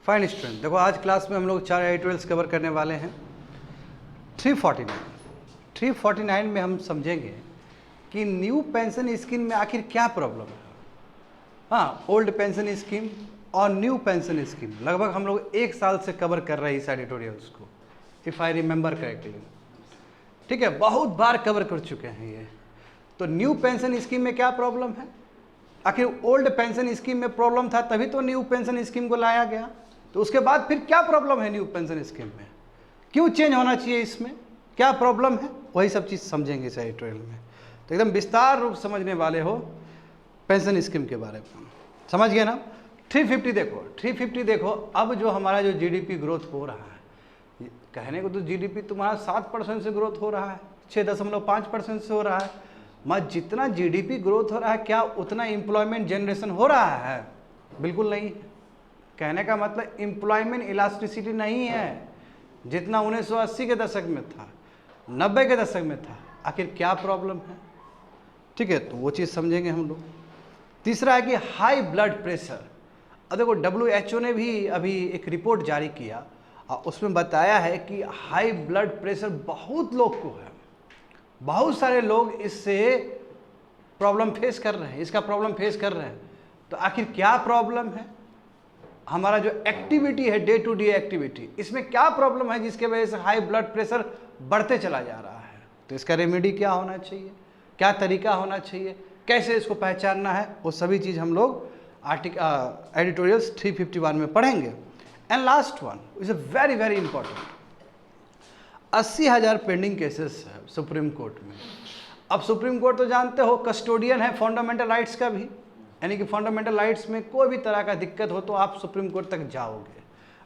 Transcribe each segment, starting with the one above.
Fine student, देखो आज class में हम लोग 4 एडिटोरियल्स कवर करने वाले हैं। 349 में हम समझेंगे कि न्यू पेंशन स्कीम में आखिर क्या प्रॉब्लम है। हाँ, ओल्ड पेंशन स्कीम और न्यू पेंशन स्कीम लगभग हम लोग 1 साल से कवर कर रहे हैं इस एडिटोरियल्स को, इफ़ आई रिमेंबर करेक्टली। ठीक है, बहुत बार कवर कर चुके हैं ये। तो न्यू पेंशन स्कीम में क्या प्रॉब्लम है, आखिर ओल्ड पेंशन स्कीम में प्रॉब्लम था तभी तो न्यू पेंशन स्कीम को लाया गया। तो उसके बाद फिर क्या प्रॉब्लम है न्यू पेंशन स्कीम में, क्यों चेंज होना चाहिए, इसमें क्या प्रॉब्लम है, वही सब चीज़ समझेंगे इस एडिटोरियल में। तो एकदम विस्तार रूप समझने वाले हो पेंशन स्कीम के बारे में, समझ गए ना। 350 देखो, अब जो हमारा जो जीडीपी ग्रोथ हो रहा है, कहने को तो जीडीपी तुम्हारा 7% से ग्रोथ हो रहा है, 6.5% से हो रहा है। मगर जितना जीडीपी ग्रोथ हो रहा है, क्या उतना एम्प्लॉयमेंट जनरेशन हो रहा है? बिल्कुल नहीं है। कहने का मतलब एम्प्लॉयमेंट इलास्टिसिटी नहीं है जितना 1980 के दशक में था, 90 के दशक में था। आखिर क्या प्रॉब्लम है? ठीक है, तो वो चीज़ समझेंगे हम लोग। तीसरा है कि हाई ब्लड प्रेशर। अब देखो WHO ने भी अभी एक रिपोर्ट जारी किया और उसमें बताया है कि हाई ब्लड प्रेशर बहुत लोग को है, बहुत सारे लोग इससे प्रॉब्लम फेस कर रहे हैं, इसका प्रॉब्लम फेस कर रहे हैं। तो आखिर क्या प्रॉब्लम है? हमारा जो एक्टिविटी है, डे टू डे एक्टिविटी, इसमें क्या प्रॉब्लम है जिसके वजह से हाई ब्लड प्रेशर बढ़ते चला जा रहा है? तो इसका रेमेडी क्या होना चाहिए, क्या तरीका होना चाहिए, कैसे इसको पहचानना है, वो सभी चीज़ हम लोग एडिटोरियल्स 351 में पढ़ेंगे। And last one is a very very important, 80,000 pending cases है सुप्रीम कोर्ट में। अब सुप्रीम कोर्ट तो जानते हो कस्टोडियन है फंडामेंटल राइट्स का भी, यानी कि फंडामेंटल राइट्स में कोई भी तरह का दिक्कत हो तो आप सुप्रीम कोर्ट तक जाओगे।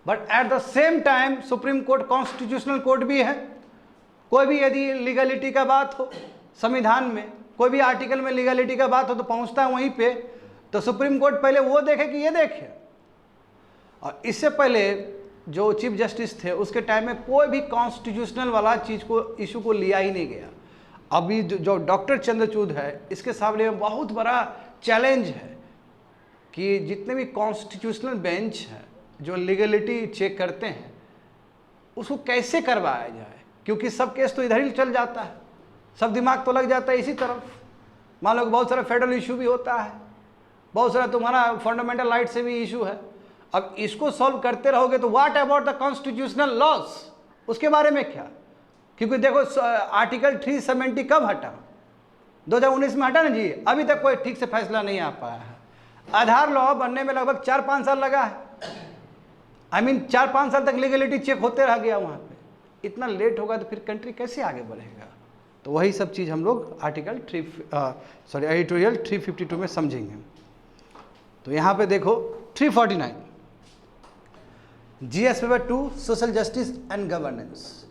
But at the same time supreme court constitutional court भी है। कोई भी यदि लीगलिटी का बात हो, संविधान में कोई भी आर्टिकल में लीगलिटी का बात हो तो पहुंचता है वहीं पे। तो सुप्रीम कोर्ट पहले वो देखे कि ये देखे। और इससे पहले जो चीफ जस्टिस थे उसके टाइम में कोई भी कॉन्स्टिट्यूशनल वाला चीज़ को इशू को लिया ही नहीं गया। अभी जो डॉक्टर चंद्रचूड़ है, इसके सामने में बहुत बड़ा चैलेंज है कि जितने भी कॉन्स्टिट्यूशनल बेंच हैं जो लीगलिटी चेक करते हैं उसको कैसे करवाया जाए, क्योंकि सब केस तो इधर ही चल जाता है, सब दिमाग तो लग जाता है इसी तरफ। मान लो बहुत सारा फेडरल इशू भी होता है, बहुत सारा तुम्हारा फंडामेंटल राइट से भी इशू है। अब इसको सॉल्व करते रहोगे तो what about the constitutional loss, उसके बारे में क्या? क्योंकि देखो आर्टिकल 370 कब हटा? 2019 में हटा ना जी, अभी तक कोई ठीक से फैसला नहीं आ पाया है। आधार लॉ बनने में लगभग 4-5 साल लगा है। आई मीन 4-5 साल तक लीगलिटी चेक होते रह गया वहाँ पे। इतना लेट होगा तो फिर कंट्री कैसे आगे बढ़ेगा? तो वही सब चीज़ हम लोग एडिटोरियल 352 में समझेंगे। तो यहाँ पे देखो 349 GS paper 2 social justice and governance,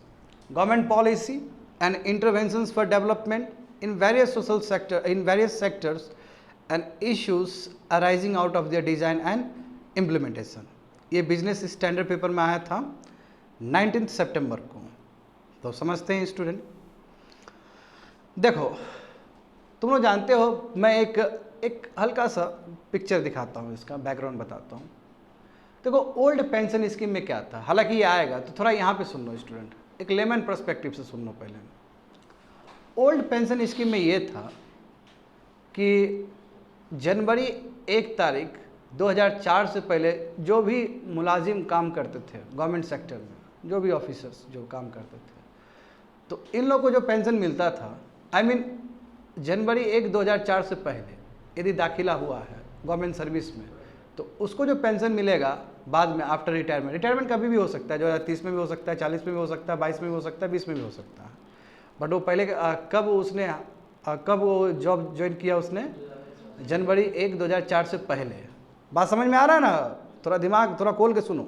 government policy and interventions for development in various sectors and issues arising out of their design and implementation। ये बिजनेस स्टैंडर्ड पेपर में आया था 19 सितंबर को। तो समझते हैं स्टूडेंट। देखो तुम लोग जानते हो, मैं एक हल्का सा पिक्चर दिखाता हूँ, इसका बैकग्राउंड बताता हूँ। देखो ओल्ड पेंशन स्कीम में क्या था, हालांकि ये आएगा तो थोड़ा यहाँ पे सुन लो स्टूडेंट, एक लेमन पर्सपेक्टिव से सुन लो। पहले ओल्ड पेंशन स्कीम में ये था कि जनवरी 1 तारीख 2004 से पहले जो भी मुलाजिम काम करते थे गवर्नमेंट सेक्टर में, जो भी ऑफिसर्स जो काम करते थे, तो इन लोगों को जो पेंशन मिलता था, आई मीन जनवरी 1 2004 से पहले यदि दाखिला हुआ है गवर्नमेंट सर्विस में, तो उसको जो पेंशन मिलेगा बाद में आफ्टर रिटायरमेंट कभी भी हो सकता है, 2030 में भी हो सकता है, 40 में भी हो सकता है, 22 में भी हो सकता है, 20 में भी हो सकता है। बट वो पहले कब वो जॉब ज्वाइन किया उसने? जनवरी 1 2004 से पहले। बात समझ में आ रहा है ना? थोड़ा दिमाग थोड़ा खोल के सुनो।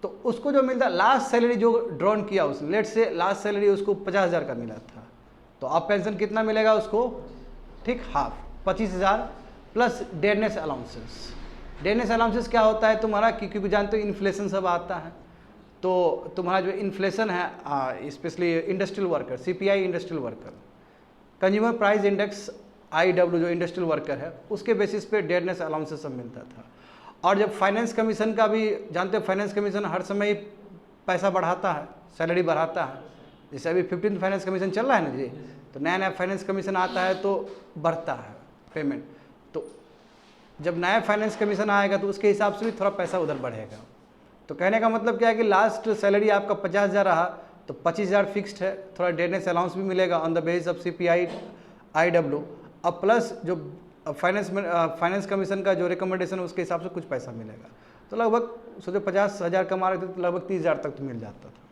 तो उसको जो मिलता, लास्ट सैलरी जो ड्रॉन किया उसने, लेट से लास्ट सैलरी उसको 50,000 का मिला था, तो अब पेंशन कितना मिलेगा उसको? ठीक half, 25,000 plus dearness allowances. Dearness allowances क्या होता है तुम्हारा, क्योंकि जानते हो इन्फ्लेशन सब आता है, तो तुम्हारा जो इन्फ्लेशन है specially industrial worker, CPI industrial worker, consumer price index IW जो इंडस्ट्रियल वर्कर है, उसके बेसिस पे डेयरनेस अलाउंसेस सब मिलता था। और जब फाइनेंस कमीशन का भी जानते हो, फाइनेंस कमीशन हर समय ही पैसा बढ़ाता है, सैलरी बढ़ाता है। जैसे अभी 15th फाइनेंस कमीशन चल रहा है ना जी, तो नया नया फाइनेंस कमीशन आता है तो बढ़ता है पेमेंट। तो जब नया फाइनेंस कमीशन आएगा तो उसके हिसाब से भी थोड़ा पैसा उधर बढ़ेगा। तो कहने का मतलब क्या है कि लास्ट सैलरी आपका 50,000 रहा तो 25,000 फिक्स्ड है, थोड़ा डेटनेस अलाउंस भी मिलेगा on the basis of CPI IW, अब प्लस जो फाइनेंस कमीशन का जो रिकमेंडेशन है उसके हिसाब से कुछ पैसा मिलेगा। तो लगभग सोचो 50,000 कमा रहे थे तो लगभग 30,000 तक तो मिल जाता था।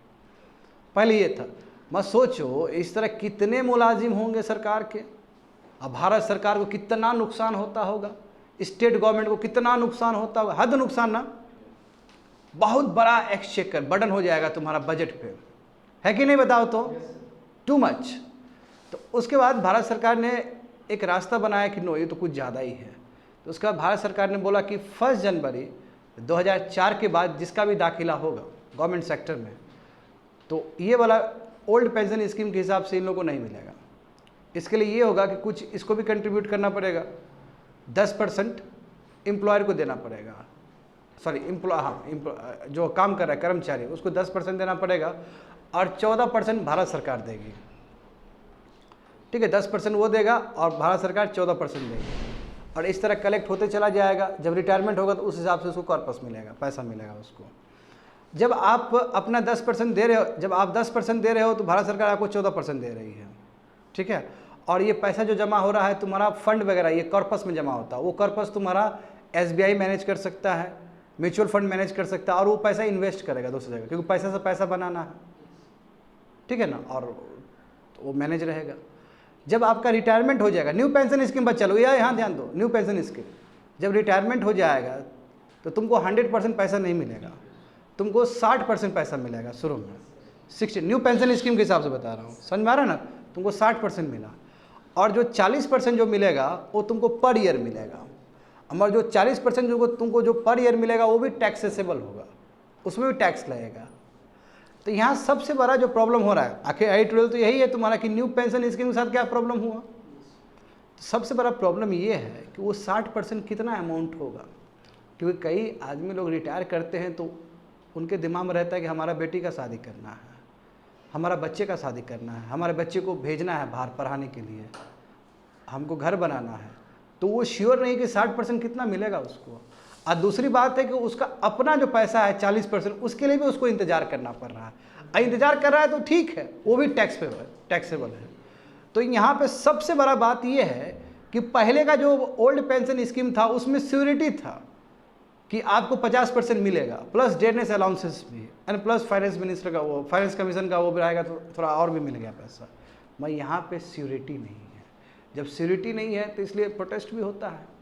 पहले ये था। मत सोचो इस तरह कितने मुलाजिम होंगे सरकार के। अब भारत सरकार को कितना नुकसान होता होगा, स्टेट गवर्नमेंट को कितना नुकसान होता होगा, हद नुकसान ना। बहुत बड़ा एक्सचेकर बर्डन हो जाएगा तुम्हारा बजट पे, है कि नहीं बताओ तो? Too much. तो उसके बाद भारत सरकार ने एक रास्ता बनाया कि नो ये तो कुछ ज़्यादा ही है। तो उसके बाद भारत सरकार ने बोला कि 1 जनवरी 2004 के बाद जिसका भी दाखिला होगा गवर्नमेंट सेक्टर में, तो ये वाला ओल्ड पेंशन स्कीम के हिसाब से इन लोगों को नहीं मिलेगा। इसके लिए ये होगा कि कुछ इसको भी कंट्रीब्यूट करना पड़ेगा, 10% एम्प्लॉयर को देना पड़ेगा, सॉरी जो काम कर रहा है कर्मचारी उसको 10% देना पड़ेगा और 14% भारत सरकार देगी। ठीक है, 10% वो देगा और भारत सरकार 14% देगी। और इस तरह कलेक्ट होते चला जाएगा। जब रिटायरमेंट होगा तो उस हिसाब से उसको कॉर्पस मिलेगा, पैसा मिलेगा उसको। जब आप अपना 10% दे रहे हो, जब आप 10% दे रहे हो तो भारत सरकार आपको 14% दे रही है। ठीक है, और ये पैसा जो जमा हो रहा है तुम्हारा फंड वगैरह ये कॉर्पस में जमा होता है। वो कॉर्पस तुम्हारा SBI मैनेज कर सकता है, म्यूचुअल फंड मैनेज कर सकता है और वो पैसा इन्वेस्ट करेगा दूसरी जगह, क्योंकि पैसा से पैसा बनाना है। ठीक है ना, और वो मैनेज रहेगा। जब आपका रिटायरमेंट हो जाएगा, न्यू पेंशन स्कीम बच्चा लो यहाँ ध्यान दो, न्यू पेंशन स्कीम जब रिटायरमेंट हो जाएगा तो तुमको 100% पैसा नहीं मिलेगा, तुमको 60% पैसा मिलेगा शुरू में। 60 न्यू पेंशन स्कीम के हिसाब से बता रहा हूँ, समझ में आ रहा है ना? तुमको 60% मिला और जो 40% जो मिलेगा वो तुमको पर ईयर मिलेगा। और जो 40% जो तुमको जो पर ईयर मिलेगा वो भी टैक्सेसेबल होगा, उसमें भी टैक्स लगेगा। तो यहाँ सबसे बड़ा जो प्रॉब्लम हो रहा है, आखिर एडिटोरियल तो यही है तुम्हारा कि न्यू पेंशन स्कीम के साथ क्या प्रॉब्लम हुआ। तो सबसे बड़ा प्रॉब्लम ये है कि वो 60% कितना अमाउंट होगा, क्योंकि कई आदमी लोग रिटायर करते हैं तो उनके दिमाग में रहता है कि हमारा बेटी का शादी करना है, हमारा बच्चे का शादी करना है, हमारे बच्चे को भेजना है बाहर पढ़ाने के लिए, हमको घर बनाना है। तो वो श्योर नहीं कि 60% कितना मिलेगा उसको। और दूसरी बात है कि उसका अपना जो पैसा है 40%, उसके लिए भी उसको इंतजार करना पड़ रहा है। इंतजार कर रहा है तो ठीक है, वो भी टैक्सेबल है। तो यहाँ पे सबसे बड़ा बात ये है कि पहले का जो ओल्ड पेंशन स्कीम था उसमें श्योरिटी था कि आपको 50% मिलेगा, प्लस डेटनेस अलाउंसेस भी, एंड प्लस फाइनेंस मिनिस्टर का वो फाइनेंस कमीशन का वो भी आएगा तो थोड़ा और भी मिल गया पैसा। मैं यहाँ पे श्योरिटी नहीं है। जब श्योरिटी नहीं है तो इसलिए प्रोटेस्ट भी होता है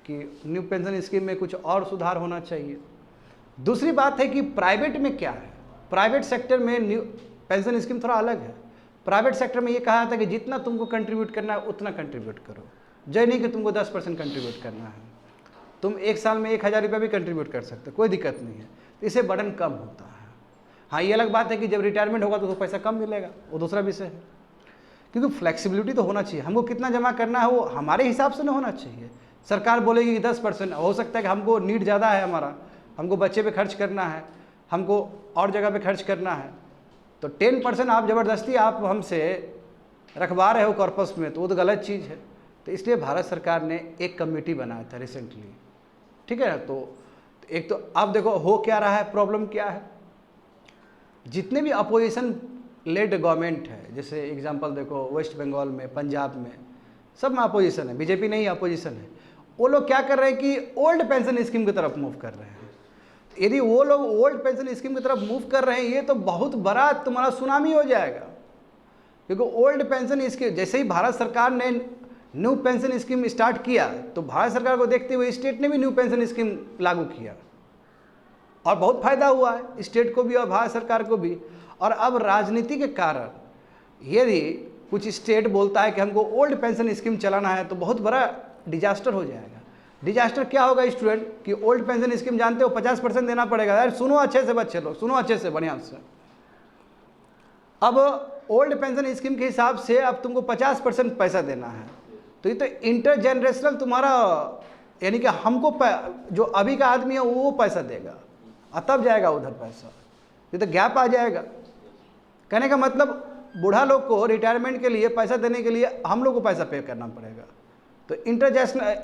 कि न्यू पेंशन स्कीम में कुछ और सुधार होना चाहिए। दूसरी बात है कि प्राइवेट में क्या है, प्राइवेट सेक्टर में न्यू पेंशन स्कीम थोड़ा अलग है। प्राइवेट सेक्टर में ये कहा था कि जितना तुमको कंट्रीब्यूट करना है उतना कंट्रीब्यूट करो, जय नहीं कि तुमको 10% कंट्रीब्यूट करना है। तुम एक साल में 1,000 रुपया भी कंट्रीब्यूट कर सकते हो, कोई दिक्कत नहीं है। तो इससे बर्डन कम होता है। हाँ, ये अलग बात है कि जब रिटायरमेंट होगा तो पैसा कम मिलेगा, वो दूसरा विषय है। क्योंकि फ्लेक्सिबिलिटी तो होना चाहिए, हमको कितना जमा करना है वो हमारे हिसाब से नहीं होना चाहिए। सरकार बोलेगी कि 10%, हो सकता है कि हमको नीड ज़्यादा है हमारा, हमको बच्चे पे खर्च करना है, हमको और जगह पे खर्च करना है, तो 10% आप ज़बरदस्ती आप हमसे रखवा रहे हो कॉर्पस में, तो वो तो गलत चीज़ है। तो इसलिए भारत सरकार ने एक कमेटी बनाया था रिसेंटली, ठीक है ना। तो एक तो अब देखो हो क्या रहा है, प्रॉब्लम क्या है, जितने भी अपोजिशन लेड गवर्नमेंट है, जैसे एग्जांपल देखो वेस्ट बंगाल में, पंजाब में, सब में अपोजिशन है, बीजेपी नहीं अपोजिशन है। वो लोग क्या कर रहे हैं कि ओल्ड पेंशन स्कीम की तरफ मूव कर रहे हैं। यदि वो लोग ओल्ड पेंशन स्कीम की तरफ मूव कर रहे हैं, ये तो बहुत बड़ा तुम्हारा सुनामी हो जाएगा। क्योंकि ओल्ड पेंशन स्कीम जैसे ही भारत सरकार ने न्यू पेंशन स्कीम स्टार्ट किया, तो भारत सरकार को देखते हुए स्टेट ने भी न्यू पेंशन स्कीम लागू किया और बहुत फायदा हुआ है स्टेट को भी और भारत सरकार को भी। और अब राजनीति के कारण यदि कुछ स्टेट बोलता है कि हमको ओल्ड पेंशन स्कीम चलाना है, तो बहुत बड़ा डिजास्टर हो जाएगा। डिजास्टर क्या होगा स्टूडेंट, कि ओल्ड पेंशन स्कीम जानते हो 50% देना पड़ेगा। यार सुनो अच्छे से बच्चे लोग, सुनो अच्छे से बढ़िया से। अब ओल्ड पेंशन स्कीम के हिसाब से अब तुमको 50% पैसा देना है, तो ये तो इंटरजेनरेशनल तुम्हारा यानी कि हमको जो अभी का आदमी है वो पैसा देगा और तब जाएगा उधर पैसा, ये तो गैप आ जाएगा। कहने का मतलब बूढ़ा लोग को रिटायरमेंट के लिए पैसा देने के लिए हम लोग को पैसा पे करना पड़ेगा, तो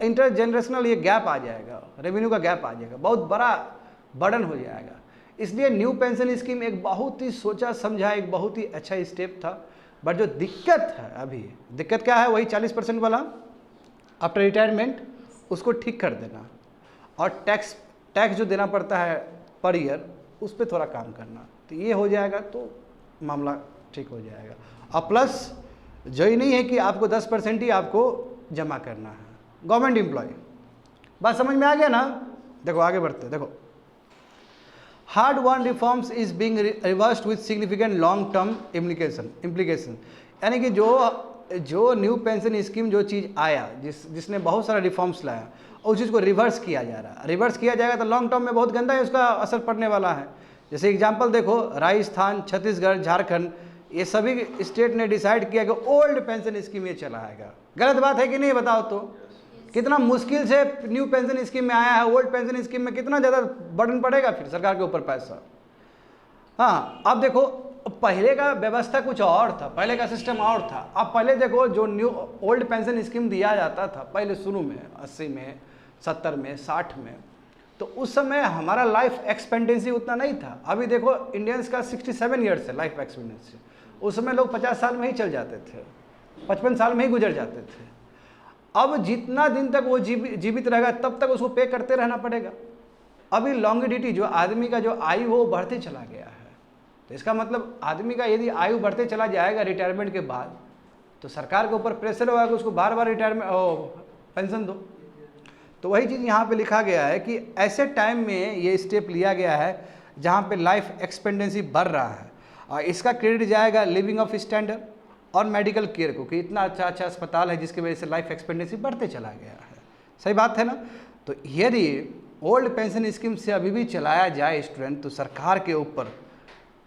इंटरजेनरेशनल ये गैप आ जाएगा, रेवेन्यू का गैप आ जाएगा, बहुत बड़ा बर्डन हो जाएगा। इसलिए न्यू पेंशन स्कीम एक बहुत ही सोचा समझा, एक बहुत ही अच्छा स्टेप था। बट जो दिक्कत है अभी, दिक्कत क्या है, वही 40% वाला आफ्टर रिटायरमेंट उसको ठीक कर देना, और टैक्स जो देना पड़ता है पर ईयर उस पर थोड़ा काम करना, तो ये हो जाएगा तो मामला ठीक हो जाएगा। और प्लस जो ही नहीं है कि आपको 10% ही आपको जमा करना है, गवर्नमेंट एम्प्लॉय। बात समझ में आ गया ना? देखो आगे बढ़ते, देखो hard one reforms is being reversed with significant long term implication, यानी कि जो न्यू पेंशन स्कीम जो चीज़ आया, जिसने बहुत सारा रिफॉर्म्स लाया, और उस चीज़ को रिवर्स किया जा रहा है। रिवर्स किया जाएगा तो लॉन्ग टर्म में बहुत गंदा है उसका असर पड़ने वाला है। जैसे एग्जांपल देखो, राजस्थान, छत्तीसगढ़, झारखंड, ये सभी स्टेट ने डिसाइड किया कि ओल्ड पेंशन स्कीम ये चलाएगा। गलत बात है कि नहीं, बताओ तो? कितना मुश्किल से न्यू पेंशन स्कीम में आया है, ओल्ड पेंशन स्कीम में कितना ज़्यादा बर्डन पड़ेगा फिर सरकार के ऊपर पैसा। हाँ, अब देखो पहले का व्यवस्था कुछ और था, पहले का सिस्टम और था। अब पहले देखो जो न्यू ओल्ड पेंशन स्कीम दिया जाता था पहले शुरू में 80 में, 70 में, 60 में, तो उस समय हमारा लाइफ एक्सपेक्टेंसी उतना नहीं था। अभी देखो इंडियंस का 67 ईयर्स है लाइफ एक्सपेक्टेंसी, उस समय लोग 50 साल में ही चल जाते थे, 55 साल में ही गुजर जाते थे। अब जितना दिन तक वो जीवित रहेगा तब तक उसको पे करते रहना पड़ेगा। अभी लॉन्गेडिटी जो आदमी का जो आयु हो बढ़ते चला गया है, तो इसका मतलब आदमी का यदि आयु बढ़ते चला जाएगा रिटायरमेंट के बाद, तो सरकार के ऊपर प्रेशर होगा कि उसको बार बार रिटायरमेंट पेंशन दो। तो वही चीज़ यहाँ पे लिखा गया है कि ऐसे टाइम में ये स्टेप लिया गया है जहाँ पे लाइफ एक्सपेक्टेंसी बढ़ रहा है, और इसका क्रेडिट जाएगा लिविंग ऑफ स्टैंडर्ड और मेडिकल केयर को, कि इतना अच्छा अस्पताल है जिसकी वजह से लाइफ एक्सपेक्टेंसी बढ़ते चला गया है। सही बात है ना? तो यदि ओल्ड पेंशन स्कीम से अभी भी चलाया जाए स्टूडेंट, तो सरकार के ऊपर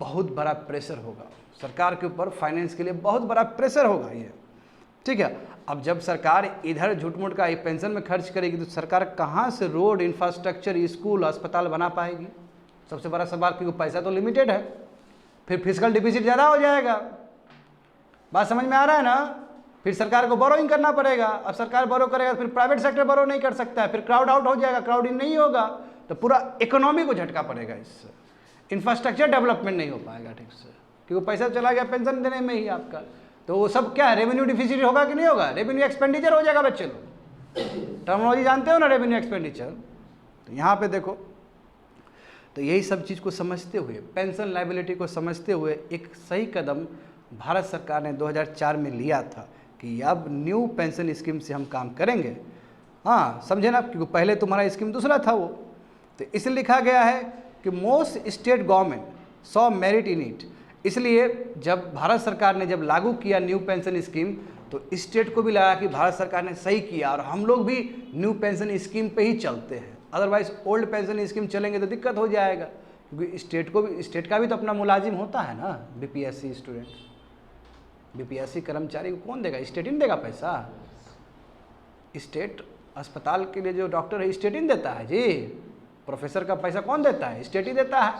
बहुत बड़ा प्रेशर होगा, सरकार के ऊपर फाइनेंस के लिए बहुत बड़ा प्रेशर होगा ये, ठीक है। अब जब सरकार इधर झूठ-मूठ का पेंशन में खर्च करेगी, तो सरकार कहाँ से रोड, इंफ्रास्ट्रक्चर, स्कूल, अस्पताल बना पाएगी? सबसे बड़ा सवाल, क्योंकि पैसा तो लिमिटेड है, फिर फिजिकल डिफिसिट ज़्यादा हो जाएगा। बात समझ में आ रहा है ना? फिर सरकार को बोरोइंग करना पड़ेगा। अब सरकार बोरो करेगा तो फिर प्राइवेट सेक्टर बोरो नहीं कर सकता है, फिर क्राउड आउट हो जाएगा, क्राउड इन नहीं होगा, तो पूरा इकोनॉमी को झटका पड़ेगा इससे, इंफ्रास्ट्रक्चर डेवलपमेंट नहीं हो पाएगा ठीक से, क्योंकि पैसा चला गया पेंशन देने में ही आपका। तो वो सब क्या है, रेवेन्यू डिफिसिट होगा कि नहीं होगा? रेवेन्यू एक्सपेंडिचर हो जाएगा बच्चे लोग। टर्मिनोलॉजी जानते हो ना, रेवेन्यू एक्सपेंडिचर। तो यहाँ पे देखो, तो यही सब चीज़ को समझते हुए, पेंशन लायबिलिटी को समझते हुए एक सही कदम भारत सरकार ने 2004 में लिया था कि अब न्यू पेंशन स्कीम से हम काम करेंगे। हाँ, समझे ना? क्योंकि पहले तुम्हारा स्कीम दूसरा था वो। तो इसलिए लिखा गया है कि most state government saw merit in it. इसलिए जब भारत सरकार ने जब लागू किया न्यू पेंशन स्कीम, तो स्टेट को भी लगा कि भारत सरकार ने सही किया और हम लोग भी न्यू पेंशन स्कीम पे ही चलते हैं, अदरवाइज ओल्ड पेंशन स्कीम चलेंगे तो दिक्कत हो जाएगा। क्योंकि स्टेट का भी तो अपना मुलाजिम होता है ना, बीपीएससी स्टूडेंट, बीपीएससी कर्मचारी को कौन देगा? स्टेट ही देगा पैसा। स्टेट अस्पताल के लिए जो डॉक्टर है स्टेट ही देता है जी, प्रोफेसर का पैसा कौन देता है? स्टेट ही देता है।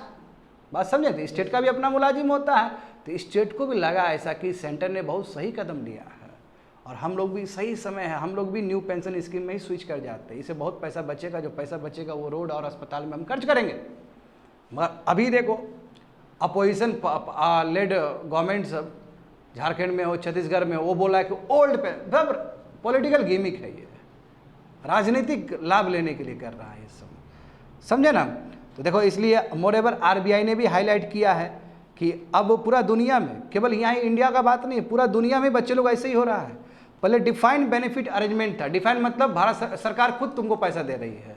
बात समझे? तो स्टेट का भी अपना मुलाजिम होता है। तो स्टेट को भी लगा ऐसा कि सेंटर ने बहुत सही कदम लिया है और हम लोग भी सही समय है, हम लोग भी न्यू पेंशन स्कीम में ही स्विच कर जाते हैं, इससे बहुत पैसा बचेगा, जो पैसा बचेगा वो रोड और अस्पताल में हम खर्च करेंगे। मगर अभी देखो अपोजिशन लेड गवर्नमेंट सब, झारखंड में हो, छत्तीसगढ़ में, वो बोला है कि ओल्ड पे पॉलिटिकल गेमिक है, ये राजनीतिक लाभ लेने के लिए कर रहा है ये सब, समझे ना? तो देखो, इसलिए मोरेवर आरबीआई ने भी हाईलाइट किया है कि अब पूरा दुनिया में, केवल यहाँ इंडिया का बात नहीं, पूरा दुनिया में बच्चे लोग ऐसे ही हो रहा है। पहले डिफाइंड बेनिफिट अरेंजमेंट था, डिफाइंड मतलब भारत सरकार खुद तुमको पैसा दे रही है,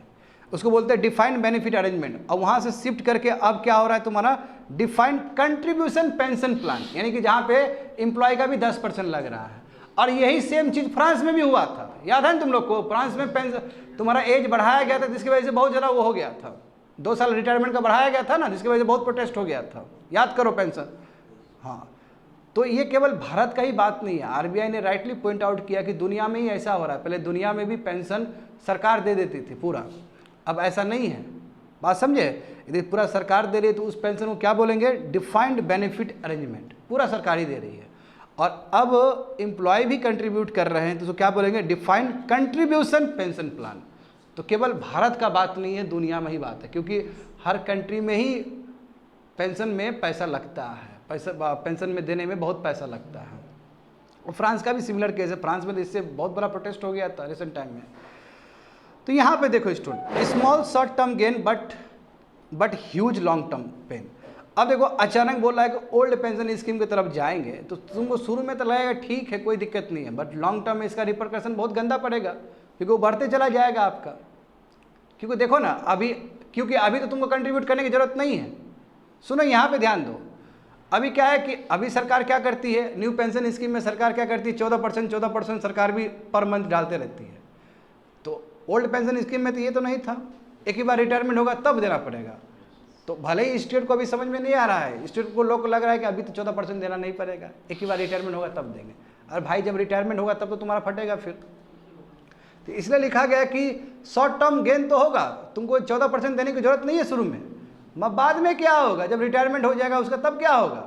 उसको बोलते हैं डिफाइंड बेनिफिट अरेंजमेंट। और वहाँ से शिफ्ट करके अब क्या हो रहा है तुम्हारा डिफाइंड कंट्रीब्यूशन पेंशन प्लान, यानी कि जहाँ पे एम्प्लॉय का भी 10% लग रहा है। और यही सेम चीज़ फ्रांस में भी हुआ था, याद है ना तुम लोग को? फ्रांस में पेंशन तुम्हारा एज बढ़ाया गया था, जिसकी वजह से बहुत ज़्यादा वो हो गया था, 2 साल रिटायरमेंट का बढ़ाया गया था ना, जिसकी वजह से बहुत प्रोटेस्ट हो गया था, याद करो पेंशन। हाँ, तो ये केवल भारत का ही बात नहीं है, आरबीआई ने राइटली पॉइंट आउट किया कि दुनिया में ही ऐसा हो रहा है। पहले दुनिया में भी पेंशन सरकार दे देती थी पूरा, अब ऐसा नहीं है। बात समझे? यदि पूरा सरकार दे रही है तो उस पेंशन को क्या बोलेंगे? डिफाइंड बेनिफिट अरेंजमेंट, पूरा सरकार ही दे रही है। और अब एम्प्लॉय भी कंट्रीब्यूट कर रहे हैं तो उसको क्या बोलेंगे? Defined contribution pension plan. तो केवल भारत का बात नहीं है, दुनिया में ही बात है, क्योंकि हर कंट्री में ही पेंशन में पैसा लगता है, पैसा पेंशन में देने में बहुत पैसा लगता है। और फ्रांस का भी सिमिलर केस है, फ्रांस में तो इससे बहुत बड़ा प्रोटेस्ट हो गया था रिसेंट टाइम में। तो यहाँ पे देखो student, small short term gain but huge long term pain. अब देखो अचानक बोल रहा है कि ओल्ड पेंशन स्कीम की तरफ जाएंगे, तो तुमको शुरू में तो लगेगा ठीक है कोई दिक्कत नहीं है, बट लॉन्ग टर्म में इसका रिपरकशन बहुत गंदा पड़ेगा, क्योंकि वो बढ़ते चला जाएगा आपका। क्योंकि देखो ना क्योंकि अभी तो तुमको कंट्रीब्यूट करने की जरूरत नहीं है। सुनो यहाँ पे ध्यान दो, अभी क्या है कि अभी सरकार क्या करती है, न्यू पेंशन स्कीम में सरकार क्या करती है, 14% सरकार भी पर मंथ डालते रहती है। तो ओल्ड पेंशन स्कीम में तो ये तो नहीं था, एक ही बार रिटायरमेंट होगा तब देना पड़ेगा। तो भले ही स्टेट को अभी समझ में नहीं आ रहा है, स्टेट को लोग लग रहा है कि अभी तो 14% देना नहीं पड़ेगा, एक ही बार रिटायरमेंट होगा तब देंगे। अरे भाई जब रिटायरमेंट होगा तब तो तुम्हारा फटेगा फिर। तो इसलिए लिखा गया कि शॉर्ट टर्म गेन तो होगा, तुमको 14% देने की जरूरत नहीं है शुरू में, मगर बाद में क्या होगा, जब रिटायरमेंट हो जाएगा उसका तब क्या होगा,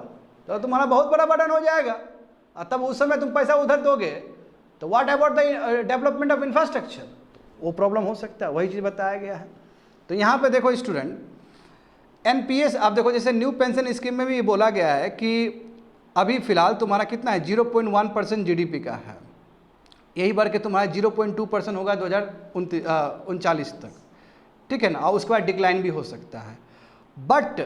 तो तुम्हारा बहुत बड़ा बर्डन हो जाएगा। और तब उस समय तुम पैसा उधर दोगे तो what about the development of infrastructure, वो प्रॉब्लम हो सकता है। वही चीज़ बताया गया है। तो यहाँ पे देखो स्टूडेंट, एनपीएस आप देखो, जैसे न्यू पेंशन स्कीम में भी ये बोला गया है कि अभी फिलहाल तुम्हारा कितना है, 0.1% जीडीपी का है, यही बढ़ के तुम्हारा 0.2% होगा 2039 तक, ठीक है ना, और उसके बाद डिक्लाइन भी हो सकता है। बट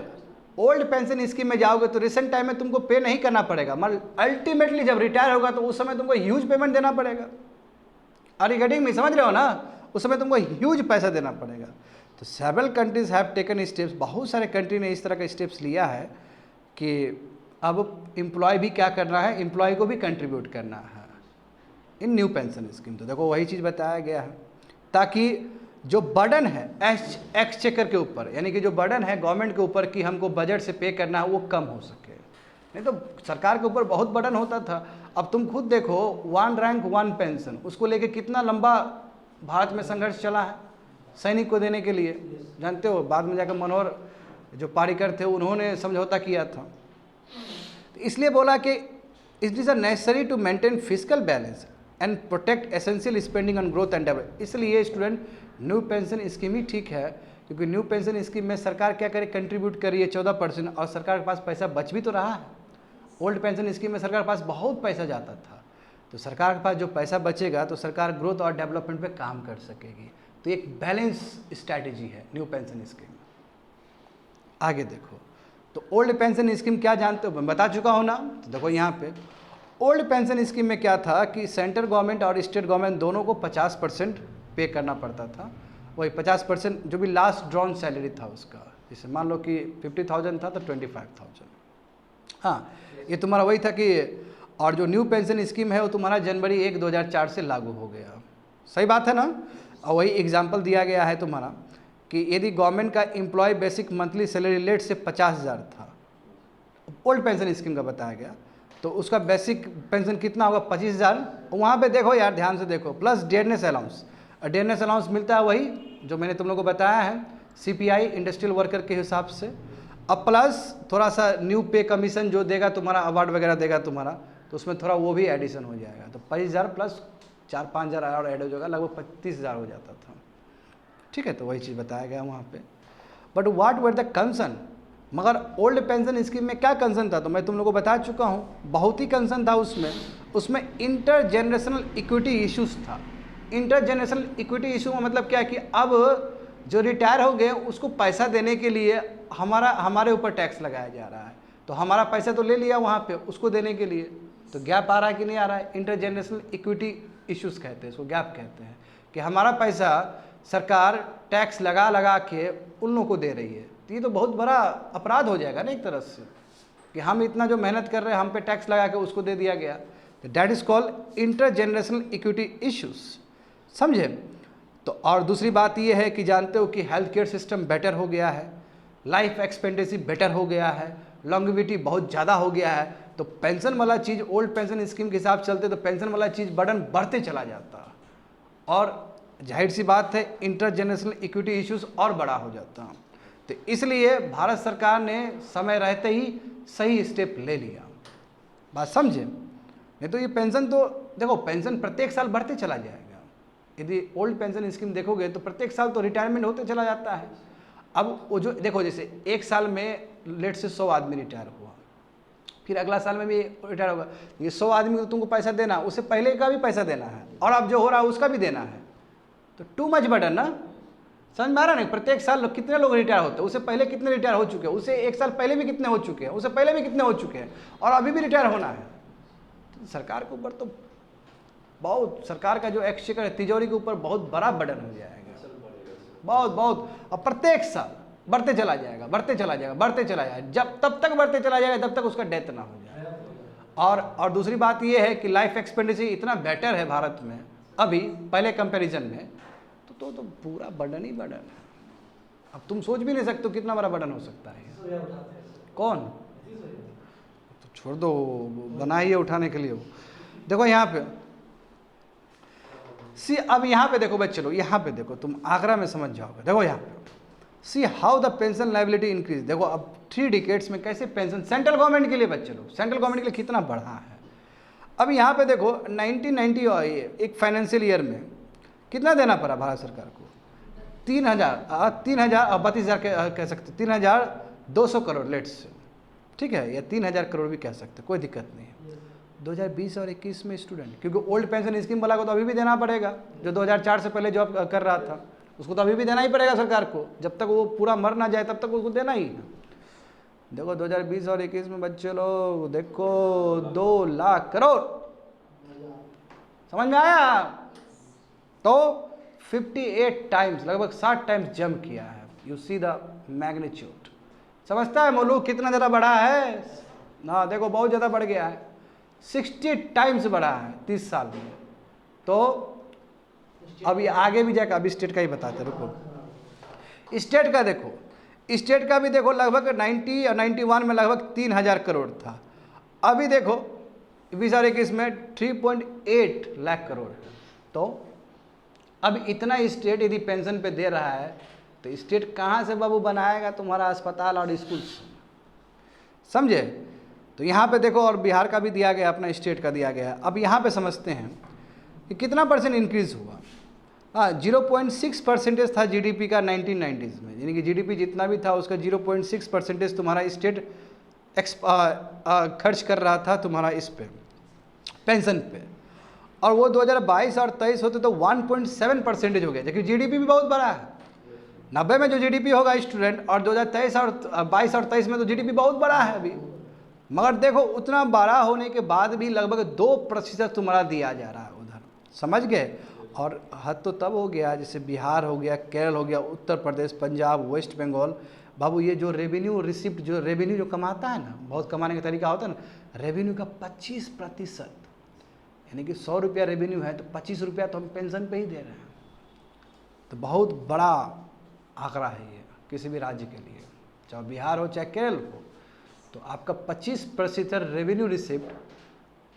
ओल्ड पेंशन स्कीम में जाओगे तो रिसेंट टाइम में तुमको पे नहीं करना पड़ेगा, मतलब अल्टीमेटली जब रिटायर होगा तो उस समय तुमको ह्यूज पेमेंट देना पड़ेगा। Are you getting me? समझ रहे हो ना, उस समय तुमको ह्यूज पैसा देना पड़ेगा। तो several countries have taken steps, बहुत सारे कंट्री ने इस तरह का स्टेप्स लिया है कि अब एम्प्लॉय भी क्या करना है, एम्प्लॉय को भी कंट्रीब्यूट करना है इन न्यू पेंशन स्कीम। तो देखो वही चीज़ बताया गया है, ताकि जो बर्डन है एक्सचेकर के ऊपर, यानी कि जो बर्डन है गवर्नमेंट के ऊपर कि हमको बजट से पे करना है, वो कम हो सके। नहीं तो सरकार के ऊपर बहुत बर्डन होता था। अब तुम खुद देखो, 1 रैंक 1 पेंशन, उसको लेके कितना लंबा भारत में संघर्ष चला है सैनिक को देने के लिए, जानते हो। बाद में जाकर मनोहर जो पारिकर थे उन्होंने समझौता किया था। तो इसलिए बोला कि it is necessary to maintain physical balance and protect essential spending on growth and development. इसलिए स्टूडेंट न्यू पेंशन स्कीम ही ठीक है, क्योंकि न्यू पेंशन स्कीम में सरकार क्या करे, कंट्रीब्यूट कर रही है 14%, और सरकार के पास पैसा बच भी तो रहा है। ओल्ड पेंशन स्कीम में सरकार के पास बहुत पैसा जाता था, तो सरकार के पास जो पैसा बचेगा तो सरकार ग्रोथ और डेवलपमेंट पे काम कर सकेगी। तो एक बैलेंस स्ट्रैटेजी है न्यू पेंशन स्कीम। आगे देखो, तो ओल्ड पेंशन स्कीम क्या जानते हो, मैं बता चुका हूँ ना। तो देखो यहाँ पे ओल्ड पेंशन स्कीम में क्या था कि सेंट्रल गवर्नमेंट और स्टेट गवर्नमेंट दोनों को 50% पे करना पड़ता था। वही 50% जो भी लास्ट ड्रॉन सैलरी था उसका, जैसे मान लो कि 50,000 था तो 25,000। हाँ, ये तुम्हारा वही था कि, और जो न्यू पेंशन स्कीम है वो तुम्हारा जनवरी 1, 2004 से लागू हो गया। सही बात है ना। और वही एग्जाम्पल दिया गया है तुम्हारा कि यदि गवर्नमेंट का एम्प्लॉय बेसिक मंथली सैलरी लेट से 50,000 था, ओल्ड पेंशन स्कीम का बताया गया, तो उसका बेसिक पेंशन कितना होगा, 25,000। वहाँ पे देखो यार, ध्यान से देखो, plus dearness allowance. Dearness allowance मिलता है वही जो मैंने तुम लोगों को बताया है, सीपीआई इंडस्ट्रियल वर्कर के हिसाब से। अब प्लस थोड़ा सा न्यू पे कमीशन जो देगा तुम्हारा, अवार्ड वगैरह देगा तुम्हारा, तो उसमें थोड़ा वो भी एडिशन हो जाएगा। तो 25,000 प्लस 4-5,000 और ऐड हो जाएगा, लगभग 35,000 हो जाता था। ठीक है, तो वही चीज़ बताया गया वहाँ पे। But what were the concern, मगर ओल्ड पेंशन स्कीम में क्या कंसर्न था, तो मैं तुम लोगों को बता चुका हूँ, बहुत ही कंसर्न था उसमें इंटर जनरेशनल इक्विटी इश्यूज था। इंटर जनरेशनल इक्विटी इशू का मतलब क्या है कि अब जो रिटायर हो गए उसको पैसा देने के लिए हमारे ऊपर टैक्स लगाया जा रहा है। तो हमारा पैसा तो ले लिया वहाँ पे, उसको देने के लिए तो गैप आ रहा है कि नहीं आ रहा है। इंटर जनरेशनल इक्विटी इश्यूज़ कहते हैं इसको, गैप कहते हैं, कि हमारा पैसा सरकार टैक्स लगा के उन लोगों को दे रही है। तो ये तो बहुत बड़ा अपराध हो जाएगा ना एक तरह से, कि हम इतना जो मेहनत कर रहे हैं हम पे टैक्स लगा के उसको दे दिया गया। तो that is called inter generational equity issues, समझे। तो और दूसरी बात ये है कि जानते हो कि हेल्थ केयर सिस्टम बेटर हो गया है, लाइफ एक्सपेक्टेंसी बेटर हो गया है, लॉन्गेविटी बहुत ज़्यादा हो गया है। तो पेंशन वाला चीज़, ओल्ड पेंशन स्कीम के हिसाब से चलते तो पेंशन वाला चीज़ बर्डन बढ़ते चला जाता, और जाहिर सी बात है इंटर जनरेशनल इक्विटी इश्यूज और बड़ा हो जाता। तो इसलिए भारत सरकार ने समय रहते ही सही स्टेप ले लिया। बात समझे? नहीं तो ये पेंशन तो देखो, पेंशन प्रत्येक साल बढ़ते चला जाएगा। यदि ओल्ड पेंशन स्कीम देखोगे तो प्रत्येक साल तो रिटायरमेंट होते चला जाता है। अब वो जो देखो, जैसे एक साल में लेट से 100 आदमी रिटायर हुआ, फिर अगला साल में भी रिटायर होगा, ये 100 आदमी को तुमको पैसा देना, उससे पहले का भी पैसा देना है, और अब जो हो रहा है उसका भी देना है, तो टू मच बर्डन ना। समझ में आ रहा नहीं? प्रत्येक साल कितने लोग रिटायर होते हैं, उससे पहले कितने रिटायर हो चुके हैं, उससे एक साल पहले भी कितने हो चुके हैं, उससे पहले भी कितने हो चुके हैं, और अभी भी रिटायर होना है। तो सरकार के ऊपर तो बहुत, सरकार का जो एक्सचेकर है, तिजोरी के ऊपर बहुत बड़ा बर्डन हो जाएगा, बहुत बहुत। और प्रत्येक साल बढ़ते चला जाएगा, बढ़ते चला जाएगा, बढ़ते चला जाएगा, जब तब तक बढ़ते चला जाएगा जब तक उसका डेथ ना हो जाए। और दूसरी बात यह है कि लाइफ एक्सपेक्टेंसी इतना बेटर है भारत में अभी पहले कंपैरिजन में, तो पूरा बर्डन ही बर्डन है। अब तुम सोच भी नहीं सकते हो कितना बड़ा बर्डन हो सकता है। कौन? तो छोड़ दो, बनाइए उठाने के लिए वो। देखो यहाँ पे सी, अब यहाँ पे देखो बच्चे लोग, यहाँ पे देखो, तुम आगरा में समझ जाओगे। देखो यहाँ पे see how the pension liability increase. देखो अब 3 डिकेड्स में कैसे पेंशन सेंट्रल गवर्नमेंट के लिए, बच्चे लोग सेंट्रल गवर्नमेंट के लिए कितना बढ़ा है। अब यहाँ पे देखो 1990 एक फाइनेंशियल ईयर में कितना देना पड़ा भारत सरकार को? 32,000 कह सकते, 3,200 करोड़ लेट्स, ठीक है, या 3,000 करोड़ भी कह सकते, कोई दिक्कत नहीं है। 2020 और 21 में स्टूडेंट, क्योंकि ओल्ड पेंशन स्कीम वाला को तो अभी भी देना पड़ेगा, जो 2004 से पहले जॉब कर रहा था उसको तो अभी भी देना ही पड़ेगा सरकार को, जब तक वो पूरा मर ना जाए तब तक उसको देना ही है। देखो 2020 और 21 में बच्चे लोग देखो 2 लाख करोड़, समझ में आया? तो 58 टाइम्स, लगभग 60 टाइम्स जंप किया है। You see the magnitude. समझता है मुल्क कितना ज़्यादा बढ़ा है ना? देखो बहुत ज़्यादा बढ़ गया है, 60 टाइम्स बढ़ा है 30 साल में। तो अभी आगे भी जाकर अभी स्टेट का ही बताते, रुको। स्टेट का देखो, स्टेट का भी देखो लगभग 90 और 91 में लगभग 3,000 करोड़ था। अभी देखो 2021 में 3.8 लाख करोड़ है। तो अब इतना स्टेट यदि पेंशन पे दे रहा है तो स्टेट कहाँ से बाबू बनाएगा तुम्हारा अस्पताल और स्कूल? समझे? तो यहाँ पे देखो, और बिहार का भी दिया गया, अपना स्टेट का दिया गया। अब यहाँ पे समझते हैं कि कितना % इंक्रीज़ हुआ। 0.6% था जीडीपी का 1990s में, यानी कि जीडीपी जितना भी था उसका 0.6% तुम्हारा स्टेट खर्च कर रहा था तुम्हारा इस पे, पेंशन पे। और वो 2022 और 23 होते तो 1.7% हो गया, जबकि जीडीपी भी बहुत बड़ा है। 90 में जो जीडीपी होगा स्टूडेंट, और 2023 और 22 और 23 में तो जीडीपी बहुत बड़ा है अभी। मगर देखो उतना बड़ा होने के बाद भी लगभग 2% तुम्हारा दिया जा रहा है उधर, समझ गए? और हद तो तब हो गया जैसे बिहार हो गया, केरल हो गया, उत्तर प्रदेश, पंजाब, वेस्ट बंगाल। बाबू ये जो रेवेन्यू रिसिप्ट, जो रेवेन्यू जो कमाता है ना, बहुत कमाने का तरीका होता है ना, रेवेन्यू का 25%, यानी कि 100 रुपया रेवेन्यू है तो 25 रुपया तो हम पेंशन पे ही दे रहे हैं। तो बहुत बड़ा आंकड़ा है ये किसी भी राज्य के लिए, चाहे बिहार हो चाहे केरल हो। तो आपका 25% रेवेन्यू रिसिप्ट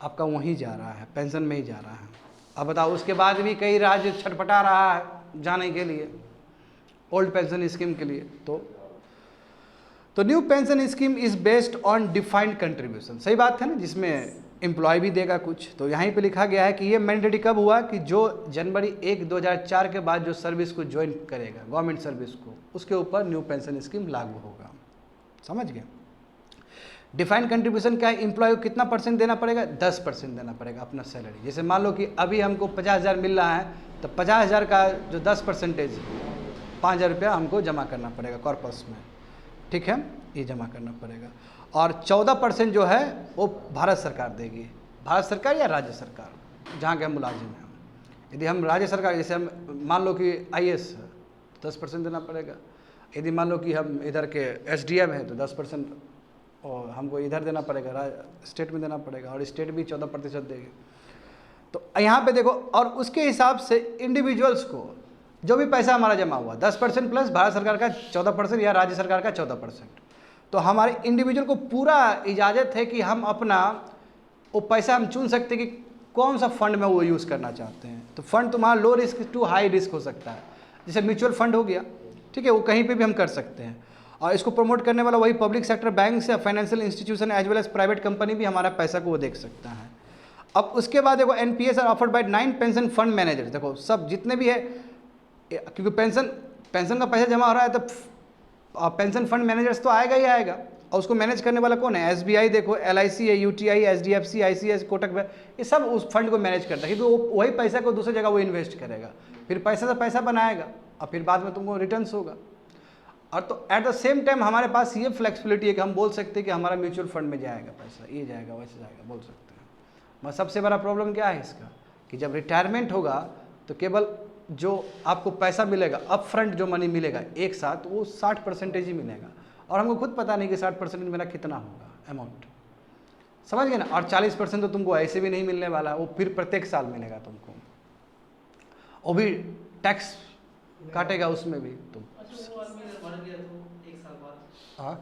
आपका वहीं जा रहा है, पेंशन में ही जा रहा है। अब बताओ, उसके बाद भी कई राज्य छटपटा रहा है जाने के लिए ओल्ड पेंशन स्कीम के लिए। तो new pension scheme is based on defined contribution, सही बात है ना, जिसमें एम्प्लॉय भी देगा कुछ। तो यहीं पे लिखा गया है कि ये मैंडेटरी कब हुआ कि जो जनवरी 1, 2004 के बाद जो सर्विस को ज्वाइन करेगा, गवर्नमेंट सर्विस को, उसके ऊपर न्यू पेंशन स्कीम लागू होगा। समझ गए? डिफाइंड कंट्रीब्यूशन क्या है? एम्प्लॉय को कितना % देना पड़ेगा? 10% देना पड़ेगा अपना सैलरी। जैसे मान लो कि अभी हमको 50,000 मिल रहा है, तो 50,000 का जो 10% 5,000 रुपया हमको जमा करना पड़ेगा कॉर्पस में, ठीक है, ये जमा करना पड़ेगा। और 14% जो है वो भारत सरकार देगी, भारत सरकार या राज्य सरकार, जहाँ के हम मुलाजिम हैं। यदि हम राज्य सरकार, जैसे हम मान लो कि IAS है तो 10% देना पड़ेगा। यदि मान लो कि हम इधर के SDM हैं तो 10% और हमको इधर देना पड़ेगा, स्टेट में देना पड़ेगा, और स्टेट भी 14% देगी। तो यहाँ पे देखो, और उसके हिसाब से इंडिविजुअल्स को जो भी पैसा हमारा जमा हुआ 10% प्लस भारत सरकार का 14% या राज्य सरकार का 14%, तो हमारे इंडिविजुअल को पूरा इजाज़त है कि हम अपना वो पैसा हम चुन सकते हैं कि कौन सा फंड में वो यूज़ करना चाहते हैं। तो फंड तुम्हारा low risk to high risk हो सकता है, जैसे म्यूचुअल फंड हो गया, ठीक है, वो कहीं पे भी हम कर सकते हैं। और इसको प्रमोट करने वाला वही पब्लिक सेक्टर बैंक या financial institution as well as private company भी हमारा पैसा को वो देख सकता है। अब उसके बाद देखो NPS are offered by 9 pension fund manager. देखो सब जितने भी है, क्योंकि पेंशन का पैसा जमा हो रहा है तो पेंशन फंड मैनेजर्स तो आएगा ही आएगा, और उसको मैनेज करने वाला कौन है? एसबीआई देखो, एलआईसी है, यूटीआई, एचडीएफसी, आईसीआईसीआई, कोटक, ये सब उस फंड को मैनेज करता है, क्योंकि वो वही पैसा को दूसरी जगह वो इन्वेस्ट करेगा, फिर पैसा से पैसा बनाएगा और फिर बाद में तुमको रिटर्न्स होगा। और तो एट द सेम टाइम हमारे पास ये फ्लेक्सिबिलिटी है कि हम बोल सकते हैं कि हमारा म्यूचुअल फंड में जाएगा पैसा, ये जाएगा वैसे जाएगा, बोल सकते हैं। बस सबसे बड़ा प्रॉब्लम क्या है इसका, कि जब रिटायरमेंट होगा तो केवल जो आपको पैसा मिलेगा, अप फ्रंट जो मनी मिलेगा एक साथ, वो 60% ही मिलेगा, और हमको खुद पता नहीं कि 60% मेरा कितना होगा अमाउंट, समझ गए ना। और 40% तो तुमको ऐसे भी नहीं मिलने वाला, वो फिर प्रत्येक साल मिलेगा तुमको, वो भी टैक्स काटेगा उसमें भी तुम। हाँ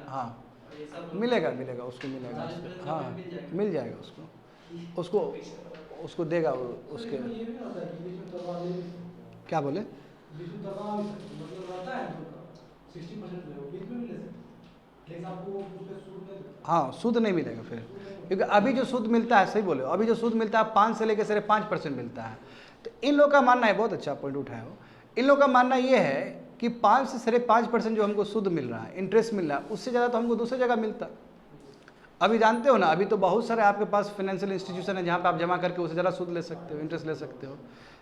हाँ मिलेगा उसको मिलेगा, हाँ मिल जाएगा उसको देगा उसके। क्या बोले? हाँ सूद नहीं मिलेगा फिर, क्योंकि अभी जो सूद मिलता है, सही बोले, अभी जो सूद मिलता है 5 से लेकर 5.5% मिलता है। तो इन लोगों का मानना है, बहुत अच्छा पॉइंट उठाया हो, इन लोगों का मानना ये है कि 5 से 5.5% जो हमको सूद मिल रहा है, इंटरेस्ट मिल रहा है, उससे ज़्यादा तो हमको दूसरी जगह मिलता। अभी जानते हो ना, अभी तो बहुत सारे आपके पास फाइनेंशियल इंस्टीट्यूशन है जहाँ पे आप जमा करके उससे ज़्यादा सूद ले सकते हो, इंटरेस्ट ले सकते हो।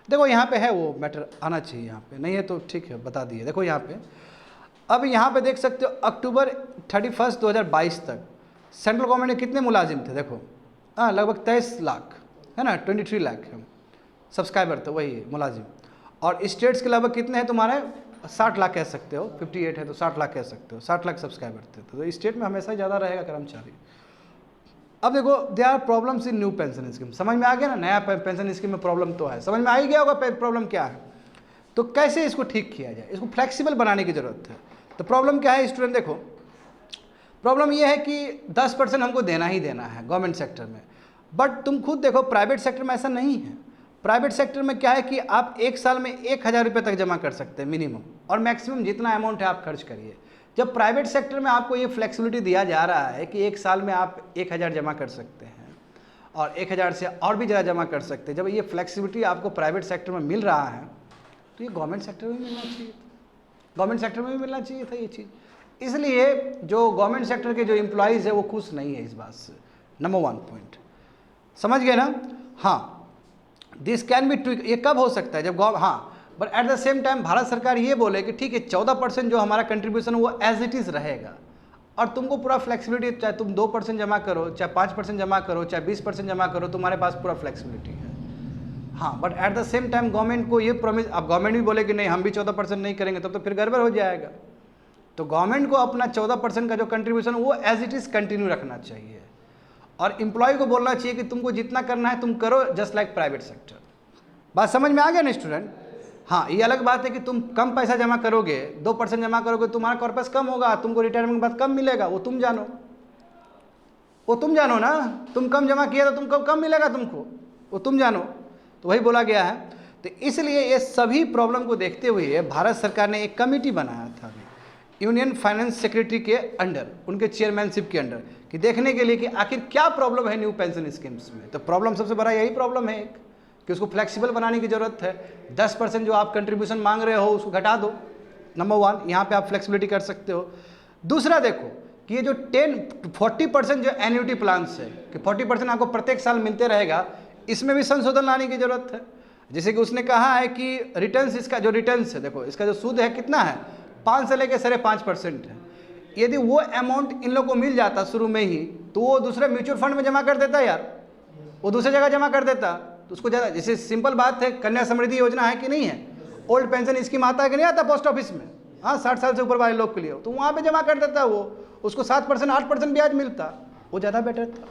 देखो यहाँ पे है, वो मैटर आना चाहिए, यहाँ पे नहीं है तो ठीक है बता दिए। देखो यहाँ पे, अब यहाँ पे देख सकते हो अक्टूबर 31, 2022 तक सेंट्रल गवर्नमेंट में कितने मुलाजिम थे? देखो हाँ लगभग 23 लाख है ना, 23 लाख है सब्सक्राइबर थे वही मुलाजिम। और स्टेट्स के लगभग कितने हैं तुम्हारे? 60 लाख कह सकते हो, 58 है तो 60 लाख कह सकते हो, 60 लाख सब्सक्राइबर थे। तो स्टेट में हमेशा ज़्यादा रहेगा कर्मचारी। अब देखो they are problems in new pension scheme, समझ में आ गया ना, नया पेंशन स्कीम में प्रॉब्लम तो है, समझ में आ ही गया होगा प्रॉब्लम क्या है। तो कैसे इसको ठीक किया जाए, इसको फ्लेक्सिबल बनाने की ज़रूरत है। तो प्रॉब्लम क्या है स्टूडेंट? देखो प्रॉब्लम ये है कि 10% हमको देना ही देना है गवर्नमेंट सेक्टर में, बट तुम खुद देखो प्राइवेट सेक्टर में ऐसा नहीं है। प्राइवेट सेक्टर में क्या है कि आप एक साल में 1000 रुपये तक जमा कर सकते हैं मिनिमम, और मैक्सिमम जितना अमाउंट है आप खर्च करिए। जब प्राइवेट सेक्टर में आपको ये फ्लेक्सिबिलिटी दिया जा रहा है कि एक साल में आप 1000 जमा कर सकते हैं और 1000 से और भी ज़्यादा जमा कर सकते हैं, जब ये फ्लेक्सिबिलिटी आपको प्राइवेट सेक्टर में मिल रहा है तो ये गवर्नमेंट सेक्टर में मिलना चाहिए था, गवर्नमेंट सेक्टर में भी मिलना चाहिए था ये चीज़। इसलिए जो गवर्नमेंट सेक्टर के जो एम्प्लॉयज़ है वो खुश नहीं है इस बात से, नंबर 1 पॉइंट, समझ गए ना। हाँ दिस कैन बी ट्विक, ये कब हो सकता है? जब हाँ, but at the same time Bharat सरकार ये बोले कि ठीक है 14% जो हमारा कंट्रीब्यूशन वो एज इट इज़ रहेगा, और तुमको पूरा फ्लेक्सिबिलिटी, चाहे तुम 2% जमा करो, चाहे 5% जमा करो, चाहे 20% जमा करो, तुम्हारे पास पूरा फ्लेक्सिबिलिटी है। हाँ but at the same time government को ये प्रॉमिस, अब गवर्नमेंट भी बोले कि नहीं हम भी 14% नहीं करेंगे, तब तो फिर गड़बड़ हो जाएगा। तो गवर्नमेंट को अपना 14% का जो कंट्रीब्यूशन वो एज इट इज़ कंटिन्यू रखना चाहिए, और एम्प्लॉय को बोलना चाहिए कि तुमको जितना करना है तुम करो, जस्ट लाइक प्राइवेट सेक्टर। बात समझ में आ गया ना स्टूडेंट? हाँ ये अलग बात है कि तुम कम पैसा जमा करोगे, 2% जमा करोगे, तुम्हारा कॉर्पस कम होगा, तुमको रिटायरमेंट के बाद कम मिलेगा, वो तुम जानो, वो तुम जानो ना। तुम कम जमा किया तो तुमको कम मिलेगा, तुमको वो तुम जानो। तो वही बोला गया है। तो इसलिए ये सभी प्रॉब्लम को देखते हुए भारत सरकार ने एक कमेटी बनाया था अभी यूनियन फाइनेंस सेक्रेटरी के अंडर, उनके चेयरमैनशिप के अंडर, कि देखने के लिए कि आखिर क्या प्रॉब्लम है न्यू पेंशन स्कीम्स में। तो प्रॉब्लम सबसे बड़ा यही प्रॉब्लम है एक, कि उसको फ्लेक्सिबल बनाने की ज़रूरत है। 10% जो आप कंट्रीब्यूशन मांग रहे हो उसको घटा दो, नंबर 1, यहाँ पे आप फ्लेक्सिबिलिटी कर सकते हो। दूसरा देखो कि ये जो 40% जो एन्युटी प्लान्स है कि 40% आपको प्रत्येक साल मिलते रहेगा, इसमें भी संशोधन लाने की ज़रूरत है। जैसे कि उसने कहा है कि रिटर्न्स, इसका जो रिटर्न्स है, देखो इसका जो सूद है कितना है, 5 से लेकर 5.5% है। यदि वो अमाउंट इन लोगों को मिल जाता शुरू में ही, तो वो दूसरे म्यूचुअल फंड में जमा कर देता यार, वो दूसरी जगह जमा कर देता, तो उसको ज़्यादा, जैसे सिंपल बात है, कन्या समृद्धि योजना है कि नहीं है, ओल्ड पेंशन स्कीम आता है कि नहीं आता पोस्ट ऑफिस में, हाँ 60 साल से ऊपर वाले लोग के लिए, तो वहाँ पे जमा कर देता वो, उसको 7% 8% ब्याज मिलता, वो ज़्यादा बेटर था।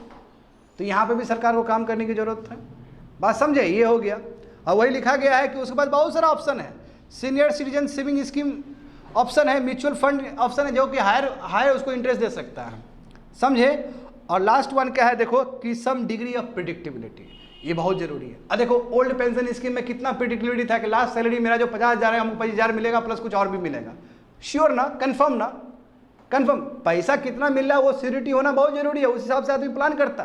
तो यहाँ पे भी सरकार को काम करने की ज़रूरत है। बात समझे? ये हो गया। और वही लिखा गया है कि उसके बाद बहुत सारा ऑप्शन है, senior citizen saving scheme option है म्यूचुअल फंड ऑप्शन है जो कि हायर उसको इंटरेस्ट दे सकता है, समझे। और लास्ट वन क्या है देखो कि सम डिग्री ऑफ प्रिडिक्टेबिलिटी, ये बहुत जरूरी है। अब देखो ओल्ड पेंशन स्कीम में कितना प्रिडिक्टेबिलिटी था कि लास्ट सैलरी मेरा जो 50,000 है हमको 25,000 मिलेगा प्लस कुछ और भी मिलेगा, श्योर ना, कंफर्म ना, कंफर्म। पैसा कितना मिल रहा है वो सिक्योरिटी होना बहुत जरूरी है, उस हिसाब से आदमी प्लान करता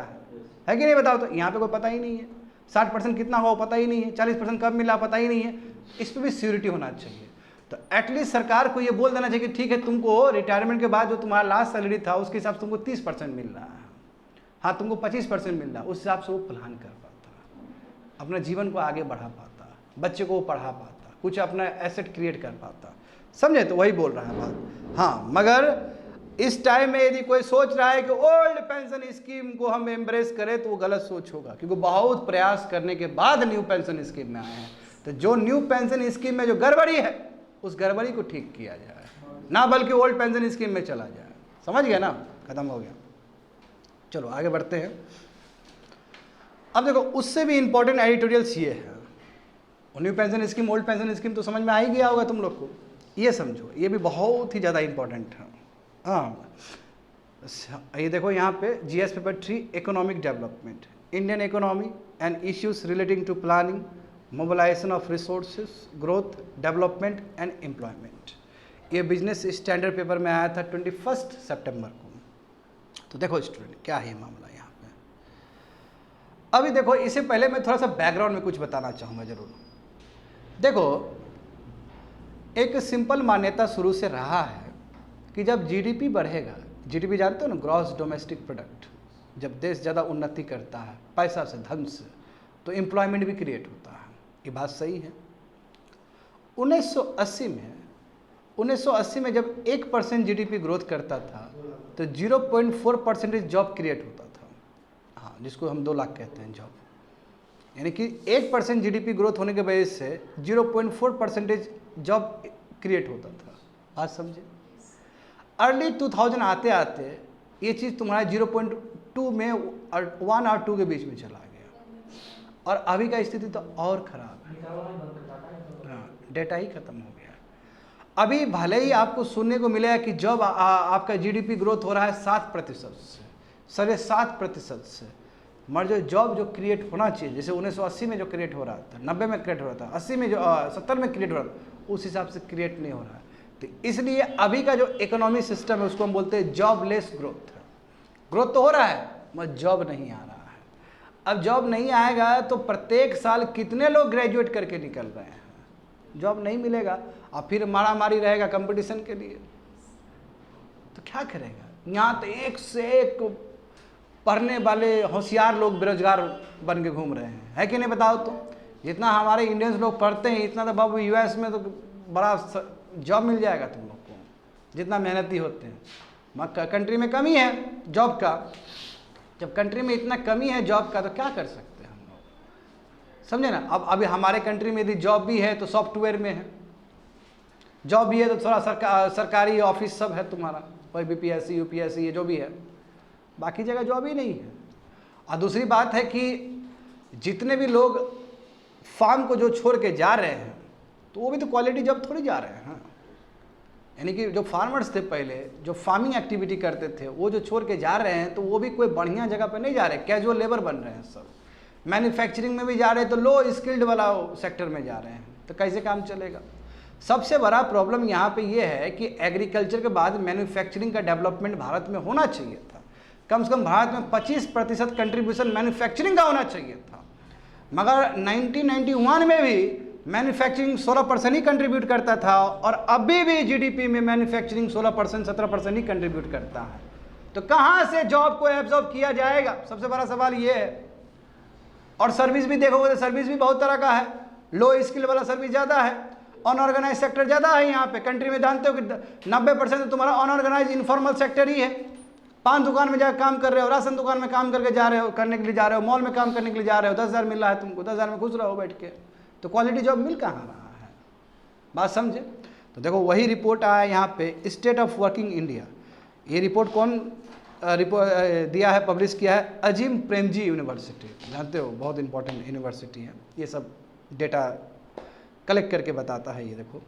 है कि नहीं बताओ। तो यहाँ पे कोई पता ही नहीं है 60% कितना हुआ पता ही नहीं है, 40% कब मिला पता ही नहीं है, इस पर भी सिक्योरिटी होना चाहिए। तो एटलीस्ट सरकार को ये बोल देना चाहिए कि ठीक है तुमको रिटायरमेंट के बाद जो तुम्हारा लास्ट सैलरी था उसके हिसाब से तुमको 30% मिल रहा है, हाँ तुमको 25% मिल रहा है, उस हिसाब से वो प्लान कर पाता, अपना जीवन को आगे बढ़ा पाता, बच्चे को पढ़ा पाता, कुछ अपना एसेट क्रिएट कर पाता, समझे। तो वही बोल रहा है बात। हाँ मगर इस टाइम में यदि कोई सोच रहा है कि ओल्ड पेंशन स्कीम को हम एम्ब्रेस करें तो वो गलत सोच होगा, क्योंकि बहुत प्रयास करने के बाद न्यू पेंशन स्कीम में आए हैं। तो जो न्यू पेंशन स्कीम में जो गड़बड़ी है उस गड़बड़ी को ठीक किया जाए, ना बल्कि ओल्ड पेंशन स्कीम में चला जाए, समझ गया ना, खत्म हो गया। चलो आगे बढ़ते हैं। अब देखो उससे भी इंपॉर्टेंट एडिटोरियल्स ये है, new pension scheme old pension scheme तो समझ में आ ही गया होगा तुम लोग को, ये समझो ये भी बहुत ही ज़्यादा इंपॉर्टेंट है। हाँ ये देखो यहाँ पे GS paper 3 economic development, Indian economy and issues relating to planning, mobilization of resources, growth, development and employment. ये बिजनेस स्टैंडर्ड पेपर में आया था 21 सितंबर को। तो देखो स्टूडेंट क्या है मामला यहाँ पे। अभी देखो इससे पहले मैं थोड़ा सा बैकग्राउंड में कुछ बताना चाहूँगा जरूर। देखो एक सिंपल मान्यता शुरू से रहा है कि जब जीडीपी बढ़ेगा, जीडीपी जानते हो ना, ग्रॉस डोमेस्टिक प्रोडक्ट, जब देश ज़्यादा उन्नति करता है पैसा से, धन से, तो एम्प्लॉयमेंट भी क्रिएट होता है, ये बात सही है। 1980 में जब 1% जीडीपी ग्रोथ करता था तो 0.4% जॉब क्रिएट होता था, हाँ जिसको हम 2 लाख कहते हैं जॉब, यानी कि 1% जीडीपी ग्रोथ होने के वजह से 0.4% जॉब क्रिएट होता था, बात समझे। अर्ली 2000 आते आते ये चीज़ तुम्हारा 0.2 में 1 और 2 के बीच में चला गया, और अभी का स्थिति तो और ख़राब है, डेटा ही ख़त्म हो गया। अभी भले ही आपको सुनने को मिलेगा कि जब आपका जीडीपी ग्रोथ हो रहा है 7% से, 7.5% से, मगर जो जॉब जो क्रिएट होना चाहिए, जैसे 1980 में जो क्रिएट हो रहा था, 90 में क्रिएट हो रहा था, 80 में जो 70 में क्रिएट हो रहा था, उस हिसाब से क्रिएट नहीं हो रहा है। तो इसलिए अभी का जो इकोनॉमी सिस्टम है उसको हम बोलते हैं जॉबलेस ग्रोथ। ग्रोथ तो हो रहा है मगर जॉब नहीं आ रहा है। अब जॉब नहीं आएगा तो प्रत्येक साल कितने लोग ग्रेजुएट करके निकल रहे हैं, जॉब नहीं मिलेगा, और फिर मारामारी रहेगा कंपटीशन के लिए, तो क्या करेगा। यहाँ तो एक से एक पढ़ने वाले होशियार लोग बेरोजगार बन के घूम रहे हैं, है कि नहीं बताओ। तो जितना हमारे इंडियंस लोग पढ़ते हैं इतना तो बाबू यूएस में तो बड़ा जॉब मिल जाएगा तुम लोग को, जितना मेहनती होते हैं। मगर कंट्री में कमी है जॉब का, जब कंट्री में इतना कमी है जॉब का तो क्या कर सकते हैं हम लोग, समझे ना। अब अभी हमारे कंट्री में यदि जॉब भी है तो सॉफ्टवेयर में है, जॉब भी है तो थोड़ा सरकारी ऑफिस सब है तुम्हारा, कोई बीपीएससी यूपीएससी ये जो भी है, बाकी जगह जॉब ही नहीं है। और दूसरी बात है कि जितने भी लोग फार्म को जो छोड़ के जा रहे हैं तो वो भी तो क्वालिटी जॉब थोड़ी जा रहे हैं, यानी कि जो फार्मर्स थे पहले जो फार्मिंग एक्टिविटी करते थे वो जो छोड़ के जा रहे हैं तो वो भी कोई बढ़िया जगह पर नहीं जा रहे, कैजुअल लेबर बन रहे हैं सब। मैन्युफैक्चरिंग में भी जा रहे हैं तो लो स्किल्ड वाला सेक्टर में जा रहे हैं, तो कैसे काम चलेगा। सबसे बड़ा प्रॉब्लम यहाँ पे ये है कि एग्रीकल्चर के बाद मैन्युफैक्चरिंग का डेवलपमेंट भारत में होना चाहिए था, कम से कम भारत में 25% कंट्रीब्यूशन मैन्युफैक्चरिंग का होना चाहिए था, मगर 1991 में भी मैन्युफैक्चरिंग 16% ही कंट्रीब्यूट करता था, और अभी भी जीडीपी में मैन्युफैक्चरिंग 16% 17% ही कंट्रीब्यूट करता है। तो कहाँ से जॉब को एब्जॉर्ब किया जाएगा, सबसे बड़ा सवाल ये है। और सर्विस भी देखोगे तो सर्विस भी बहुत तरह का है, लो स्किल वाला सर्विस ज़्यादा है, अनऑर्गेनाइज सेक्टर ज़्यादा है। यहाँ पे कंट्री में जानते हो कि 90% तो तुम्हारा अनऑर्गेनाइज इनफॉर्मल सेक्टर ही है। पान दुकान में जाकर काम कर रहे हो, राशन दुकान में काम करके जा रहे हो, करने के लिए जा रहे हो, मॉल में काम करने के लिए जा रहे हो, 10,000 मिल रहा है तुमको, 10,000 में खुश रहो बैठ के, तो क्वालिटी जॉब मिल कहाँ रहा है, बात समझे। तो देखो वही रिपोर्ट आया यहाँ पे, स्टेट ऑफ वर्किंग इंडिया। ये रिपोर्ट कौन दिया है, पब्लिश किया है, अजीम प्रेमजी यूनिवर्सिटी, जानते हो बहुत इंपॉर्टेंट यूनिवर्सिटी है, ये सब डेटा कलेक्ट करके बताता है। ये देखो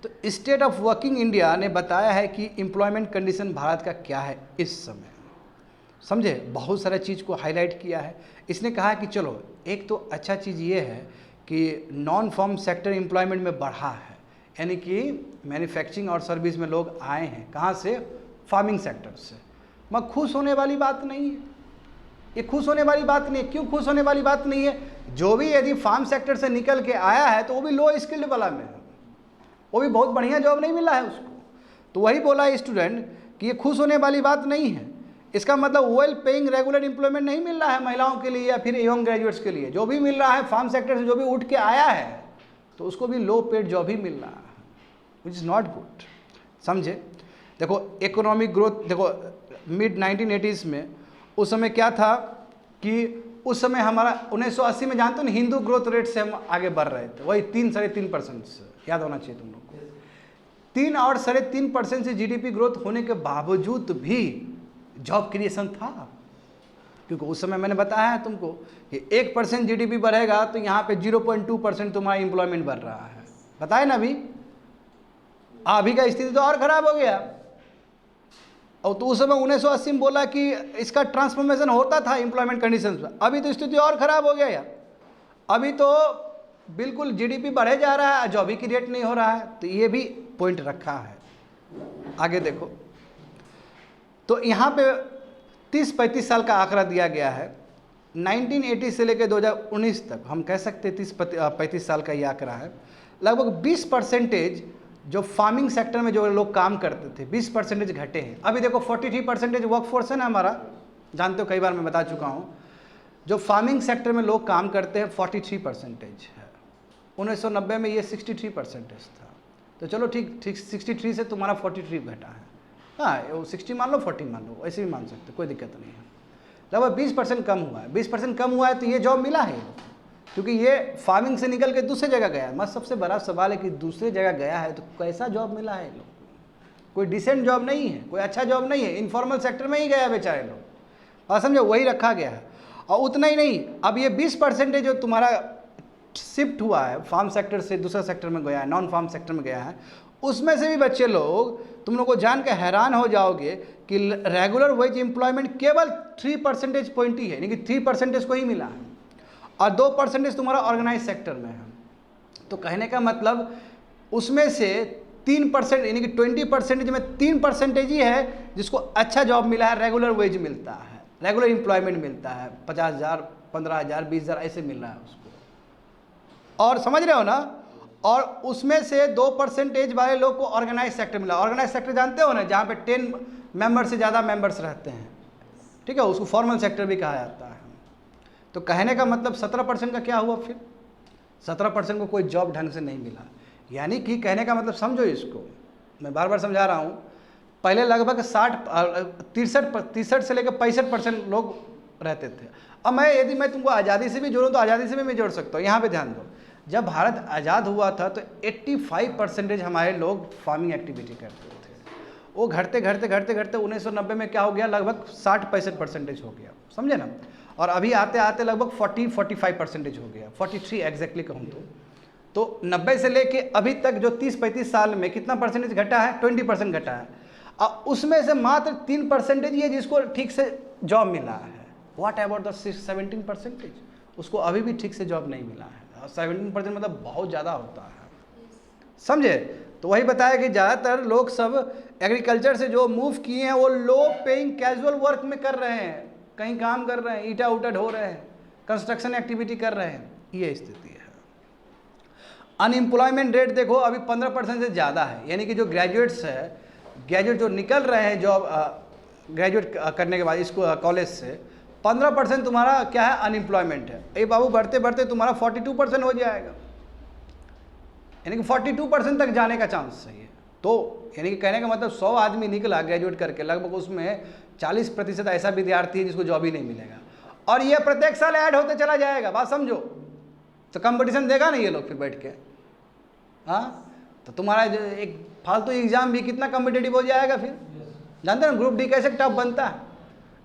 तो स्टेट ऑफ वर्किंग इंडिया ने बताया है कि एम्प्लॉयमेंट कंडीशन भारत का क्या है इस समय, समझे, बहुत सारा चीज़ को हाईलाइट किया है। इसने कहा कि चलो एक तो अच्छा चीज़ ये है कि नॉन फार्म सेक्टर एम्प्लॉयमेंट में बढ़ा है, यानी कि मैन्युफैक्चरिंग और सर्विस में लोग आए हैं, कहाँ से, फार्मिंग सेक्टर से। मगर खुश होने वाली बात नहीं है, ये खुश होने वाली बात नहीं है। क्यों खुश होने वाली बात नहीं है? जो भी यदि फार्म सेक्टर से निकल के आया है तो वो भी लो स्किल्ड वाला में है, वो भी बहुत बढ़िया जॉब नहीं मिला है उसको। तो वही बोला है स्टूडेंट कि ये खुश होने वाली बात नहीं है। इसका मतलब वेल पेइंग रेगुलर एम्प्लॉयमेंट नहीं मिल रहा है महिलाओं के लिए या फिर यंग ग्रेजुएट्स के लिए। जो भी मिल रहा है फार्म सेक्टर से जो भी उठ के आया है तो उसको भी लो पेड जॉब ही मिल रहा है, विच इज़ नॉट गुड, समझे। देखो इकोनॉमिक ग्रोथ, देखो मिड 1980s में उस समय क्या था कि उस समय हमारा 1980 में जानते हो ना, हिंदू ग्रोथ रेट से हम आगे बढ़ रहे थे, वही 3-3.5% से, याद होना चाहिए तुम लोग को। 3 और 3.5% से जीडीपी ग्रोथ होने के बावजूद भी जॉब क्रिएशन था, क्योंकि उस समय मैंने बताया है तुमको कि 1% जीडीपी बढ़ेगा तो यहाँ पे 0.2% तुम्हारा एम्प्लॉयमेंट बढ़ रहा है, बताए ना अभी का स्थिति तो और खराब हो गया। और तो उस समय 1980 में बोला कि इसका ट्रांसफॉर्मेशन होता था एम्प्लॉयमेंट कंडीशंस में, अभी तो स्थिति और खराब हो गया यार। अभी तो बिल्कुल जीडीपी बढ़े जा रहा है, जॉब ही क्रिएट नहीं हो रहा है। तो ये भी पॉइंट रखा है। आगे देखो, तो यहाँ पे 30-35 साल का आंकड़ा दिया गया है। 1980 से लेकर 2019 तक हम कह सकते हैं 30-35 साल का ये आंकड़ा है। लगभग 20% जो फार्मिंग सेक्टर में जो लोग काम करते थे 20% घटे हैं। अभी देखो 43% वर्कफोर्स है ना हमारा, जानते हो कई बार मैं बता चुका हूँ। जो फार्मिंग सेक्टर में लोग काम करते हैं 43% है। 1990 में ये 63% था। तो चलो ठीक 63 से तुम्हारा 43 घटा है। हाँ 60 मान लो 40 मान लो, ऐसे भी मान सकते, कोई दिक्कत नहीं है। लगभग 20% कम हुआ है। 20% कम हुआ है तो ये जॉब मिला है, क्योंकि ये फार्मिंग से निकल के दूसरे जगह गया है। मत सबसे बड़ा सवाल है कि दूसरे जगह गया है तो कैसा जॉब मिला है लोग, कोई डिसेंट जॉब नहीं है, कोई अच्छा जॉब नहीं है, इनफॉर्मल सेक्टर में ही गया बेचारे लोग। और समझो वही रखा गया है। और उतना ही नहीं, अब ये 20% जो तुम्हारा शिफ्ट हुआ है फार्म सेक्टर से दूसरा सेक्टर में गया है, नॉन फार्म सेक्टर में गया है, उसमें से भी बच्चे लोग, तुम लोग को जान के हैरान हो जाओगे कि रेगुलर वेज एम्प्लॉयमेंट केवल 3% पॉइंट ही है, यानी कि 3% को ही मिला है, और 2% तुम्हारा ऑर्गेनाइज सेक्टर में है। तो कहने का मतलब उसमें से 3% यानी कि 20% में 3% ही है जिसको अच्छा जॉब मिला है, रेगुलर वेज मिलता है, रेगुलर एम्प्लॉयमेंट मिलता है, 50,000, 15,000, 20,000 ऐसे मिल रहा है उसको। और समझ रहे हो ना। और उसमें से 2% वाले लोग को ऑर्गेनाइज सेक्टर मिला। ऑर्गेनाइज सेक्टर जानते हो ना, जहाँ पे 10 मेंबर से ज़्यादा मेंबर्स रहते हैं, ठीक है, उसको फॉर्मल सेक्टर भी कहा जाता है। तो कहने का मतलब 17% का क्या हुआ फिर? 17% को कोई जॉब ढंग से नहीं मिला। यानी कि कहने का मतलब समझो इसको, मैं बार बार समझा रहा हूँ, पहले लगभग 63 से लेकर 65% लोग रहते थे। अब यदि मैं तुमको आज़ादी से भी जोड़ूँ तो आज़ादी से भी मैं जोड़ सकता हूँ। यहाँ पे ध्यान दो, जब भारत आज़ाद हुआ था तो 85% हमारे लोग फार्मिंग एक्टिविटी करते थे। वो घटते घटते घटते घटते 1990 में क्या हो गया, लगभग 60-65% हो गया, समझे ना। और अभी आते आते लगभग 40-45% हो गया, 43 एग्जैक्टली कहूँ तो 90 से लेके अभी तक जो 30-35 साल में कितना परसेंटेज घटा है, 20% घटा है। और उसमें से मात्र 3% ही है जिसको ठीक से जॉब मिला है। What about the 17%? उसको अभी भी ठीक से जॉब नहीं मिला है। 17% मतलब बहुत ज़्यादा होता है, समझे। तो वही बताया कि ज़्यादातर लोग सब एग्रीकल्चर से जो मूव किए हैं वो लो पेइंग कैजुअल वर्क में कर रहे हैं, कहीं काम कर रहे हैं, ईटा उटा ढो रहे हैं, कंस्ट्रक्शन एक्टिविटी कर रहे हैं, ये स्थिति है। अनएम्प्लॉयमेंट रेट देखो अभी 15% से ज़्यादा है, यानी कि जो ग्रेजुएट्स है, ग्रेजुएट जो निकल रहे हैं जॉब ग्रेजुएट करने के बाद इसको कॉलेज से, 15% तुम्हारा क्या है, अनएम्प्लॉयमेंट है। ये बाबू बढ़ते बढ़ते तुम्हारा 42% हो जाएगा, यानी कि 42% तक जाने का चांस है। तो यानी कि कहने का मतलब 100 आदमी निकला ग्रेजुएट करके, लगभग उसमें 40% ऐसा विद्यार्थी है जिसको जॉब ही नहीं मिलेगा। और ये प्रत्येक साल ऐड होते चला जाएगा, बात समझो। तो कंपटीशन देगा ना ये लोग फिर बैठ के, हाँ। तो तुम्हारा जो एक फालतू एग्जाम भी कितना कम्पिटेटिव हो जाएगा फिर। जानते हो ग्रुप डी कैसे टफ बनता है?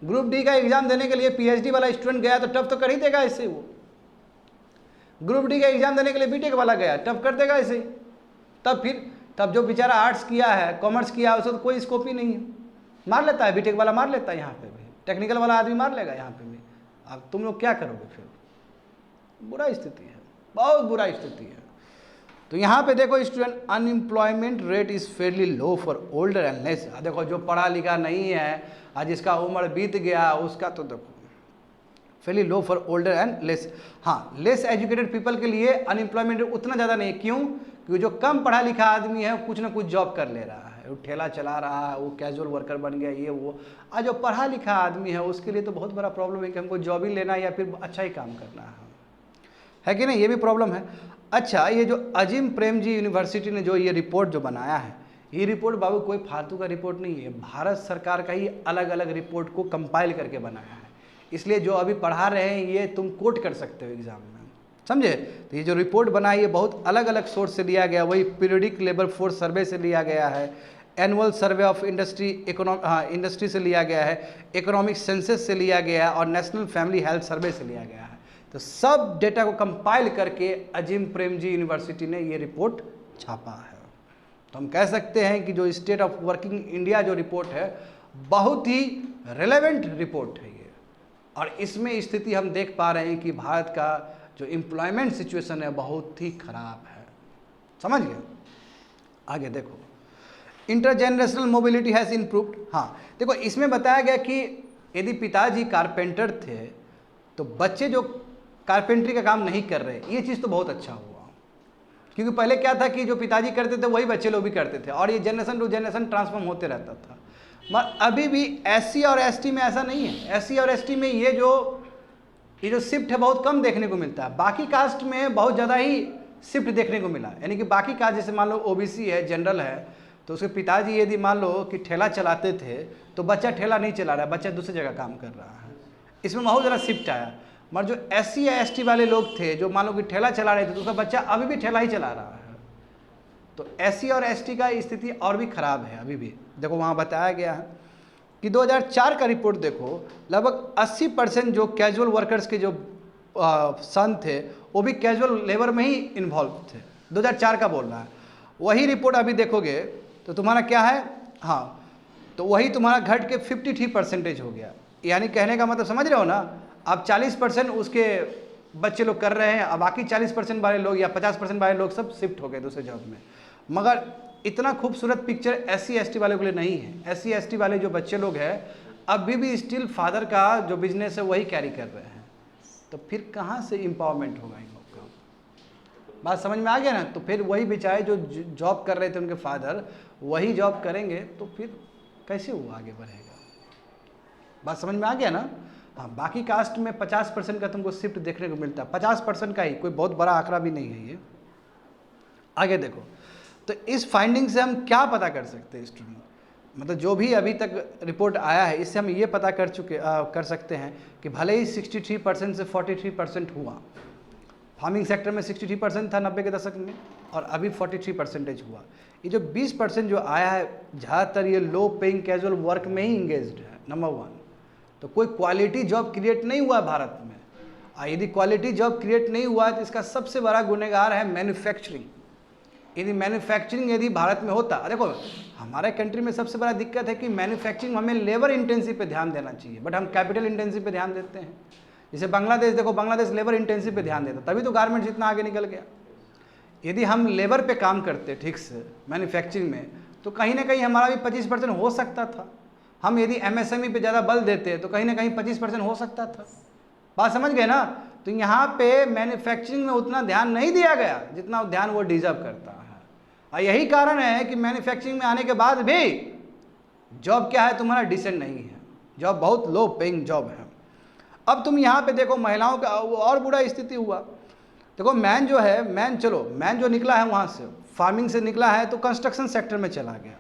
ग्रुप डी का एग्जाम देने के लिए पीएचडी वाला स्टूडेंट गया तो टफ तो कर ही देगा ऐसे। वो ग्रुप डी का एग्जाम देने के लिए बीटेक वाला गया, टफ कर देगा ऐसे ही। तब फिर तब जो बेचारा आर्ट्स किया है, कॉमर्स किया है, उसको तो कोई स्कोप ही नहीं है, मार लेता है, बीटेक वाला मार लेता है यहाँ पे भी, टेक्निकल वाला आदमी मार लेगा यहाँ पे भी। अब तुम लोग क्या करोगे फिर? बुरा स्थिति है, बहुत बुरा स्थिति है। तो यहाँ पे देखो student, unemployment rate is Fairlie low for older and less. देखो जो पढ़ा लिखा नहीं है, आज जिसका उम्र बीत गया उसका तो देखो Fairlie low for older and less. हाँ, लेस एजुकेटेड पीपल के लिए अनएम्प्लॉयमेंट उतना ज़्यादा नहीं है। क्यों? क्योंकि जो कम पढ़ा लिखा आदमी है कुछ ना कुछ जॉब कर ले रहा है, वो ठेला चला रहा है, वो कैजुअल वर्कर बन गया, ये वो। आज जो पढ़ा लिखा आदमी है उसके लिए तो बहुत बड़ा प्रॉब्लम है कि हमको जॉब ही लेना है या फिर अच्छा ही काम करना है कि नहीं? ये भी प्रॉब्लम है। अच्छा, ये जो अजीम प्रेमजी यूनिवर्सिटी ने जो ये रिपोर्ट जो बनाया है, ये रिपोर्ट बाबू कोई फालतू का रिपोर्ट नहीं है, भारत सरकार का ही अलग अलग रिपोर्ट को कंपाइल करके बनाया है। इसलिए जो अभी पढ़ा रहे हैं ये तुम कोट कर सकते हो एग्जाम में, समझे? तो ये जो रिपोर्ट बनाई है बहुत अलग अलग सोर्स से लिया गया, वही पीरियडिक लेबर फोर्स सर्वे से लिया गया है, एनुअल सर्वे ऑफ इंडस्ट्री से लिया गया है, इकोनॉमिक सेंसस से लिया गया है और नेशनल फैमिली हेल्थ सर्वे से लिया गया है। तो सब डेटा को कंपाइल करके अजीम प्रेमजी यूनिवर्सिटी ने ये रिपोर्ट छापा है। तो हम कह सकते हैं कि जो स्टेट ऑफ वर्किंग इंडिया जो रिपोर्ट है बहुत ही रेलेवेंट रिपोर्ट है ये, और इसमें स्थिति हम देख पा रहे हैं कि भारत का जो एम्प्लॉयमेंट सिचुएशन है बहुत ही खराब है। समझ गए? आगे देखो, इंटरजेनरेशनल मोबिलिटी हैज़ इम्प्रूव्ड। हाँ देखो, इसमें बताया गया कि यदि पिताजी कारपेंटर थे तो बच्चे जो कारपेंट्री का काम नहीं कर रहे, ये चीज़ तो बहुत अच्छा हुआ। क्योंकि पहले क्या था कि जो पिताजी करते थे वही बच्चे लोग भी करते थे और ये जनरेशन टू जनरेशन ट्रांसफॉर्म होते रहता था। मगर अभी भी एससी और एसटी में ऐसा नहीं है। एससी और एसटी में ये जो शिफ्ट है बहुत कम देखने को मिलता है। बाकी कास्ट में बहुत ज़्यादा ही शिफ्ट देखने को मिला, यानी कि बाकी कास्ट जैसे मान लो ओबीसी है, जनरल है, तो उसके पिताजी यदि मान लो कि ठेला चलाते थे तो बच्चा ठेला नहीं चला रहा है, बच्चा दूसरी जगह काम कर रहा है। इसमें बहुत ज़्यादा शिफ्ट आया। मगर जो एससी या एसटी वाले लोग थे जो मान लो कि ठेला चला रहे थे तो उसका बच्चा अभी भी ठेला ही चला रहा है। तो एससी और एसटी का स्थिति और भी खराब है अभी भी। देखो वहाँ बताया गया है कि 2004 का रिपोर्ट देखो, लगभग 80% जो कैजुअल वर्कर्स के जो सन थे वो भी कैजुअल लेबर में ही इन्वॉल्व थे। 2004 का बोल रहा है। वही रिपोर्ट अभी देखोगे तो तुम्हारा क्या है, हाँ तो वही तुम्हारा घट के 53% हो गया। यानी कहने का मतलब समझ रहे हो ना, अब 40% उसके बच्चे लोग कर रहे हैं, अब बाकी 40% वाले लोग या 50% वाले लोग सब शिफ्ट हो गए दूसरे जॉब में। मगर इतना खूबसूरत पिक्चर एससी एसटी वाले के लिए नहीं है। एससी एसटी वाले जो बच्चे लोग हैं अभी भी स्टिल फादर का जो बिजनेस है वही कैरी कर रहे हैं। तो फिर कहाँ से एम्पावरमेंट होगा इन लोग का? बात समझ में आ गया ना? तो फिर वही बेचारे जो जॉब कर रहे थे उनके फादर वही जॉब करेंगे तो फिर कैसे वो आगे बढ़ेगा? बात समझ में आ गया ना? हाँ, बाकी कास्ट में 50% का तुमको शिफ्ट देखने को मिलता है, 50% का ही, कोई बहुत बड़ा आंकड़ा भी नहीं है ये। आगे देखो, तो इस फाइंडिंग से हम क्या पता कर सकते हैं स्टूडेंट? मतलब जो भी अभी तक रिपोर्ट आया है इससे हम ये पता कर सकते हैं कि भले ही 63% से 43% हुआ, फार्मिंग सेक्टर में 63% था 90 के दशक में और अभी 43% हुआ। ये जो 20% जो आया है ज़्यादातर ये लो पेइंग कैजुअल वर्क में ही इंगेज्ड है, नंबर 1। तो कोई क्वालिटी जॉब क्रिएट नहीं हुआ भारत में। यदि क्वालिटी जॉब क्रिएट नहीं हुआ तो इसका सबसे बड़ा गुनहगार है मैन्युफैक्चरिंग। यदि मैन्युफैक्चरिंग यदि भारत में होता, देखो हमारे कंट्री में सबसे बड़ा दिक्कत है कि मैन्युफैक्चरिंग हमें लेबर इंटेंसिव पे ध्यान देना चाहिए, बट हम कैपिटल इंटेंसिव पे ध्यान देते हैं। जैसे बांग्लादेश देखो, बांग्लादेश लेबर इंटेंसिव पे ध्यान देता, तभी तो गारमेंट्स इतना आगे निकल गया। यदि हम लेबर पे काम करते ठीक से मैन्युफैक्चरिंग में तो कहीं ना कहीं हमारा भी 25% हो सकता था। हम यदि एमएसएमई पे ज़्यादा बल देते तो कहीं ना कहीं 25% हो सकता था। बात समझ गए ना? तो यहाँ पे मैन्युफैक्चरिंग में उतना ध्यान नहीं दिया गया जितना ध्यान वो डिजर्व करता है। और यही कारण है कि मैन्युफैक्चरिंग में आने के बाद भी जॉब क्या है तुम्हारा डिसेंट नहीं है, जॉब बहुत लो पेइंग जॉब है। अब तुम यहाँ पे देखो महिलाओं का और बुरा स्थिति हुआ। देखो मैन जो है, मैन जो निकला है वहाँ से फार्मिंग से निकला है तो कंस्ट्रक्शन सेक्टर में चला गया,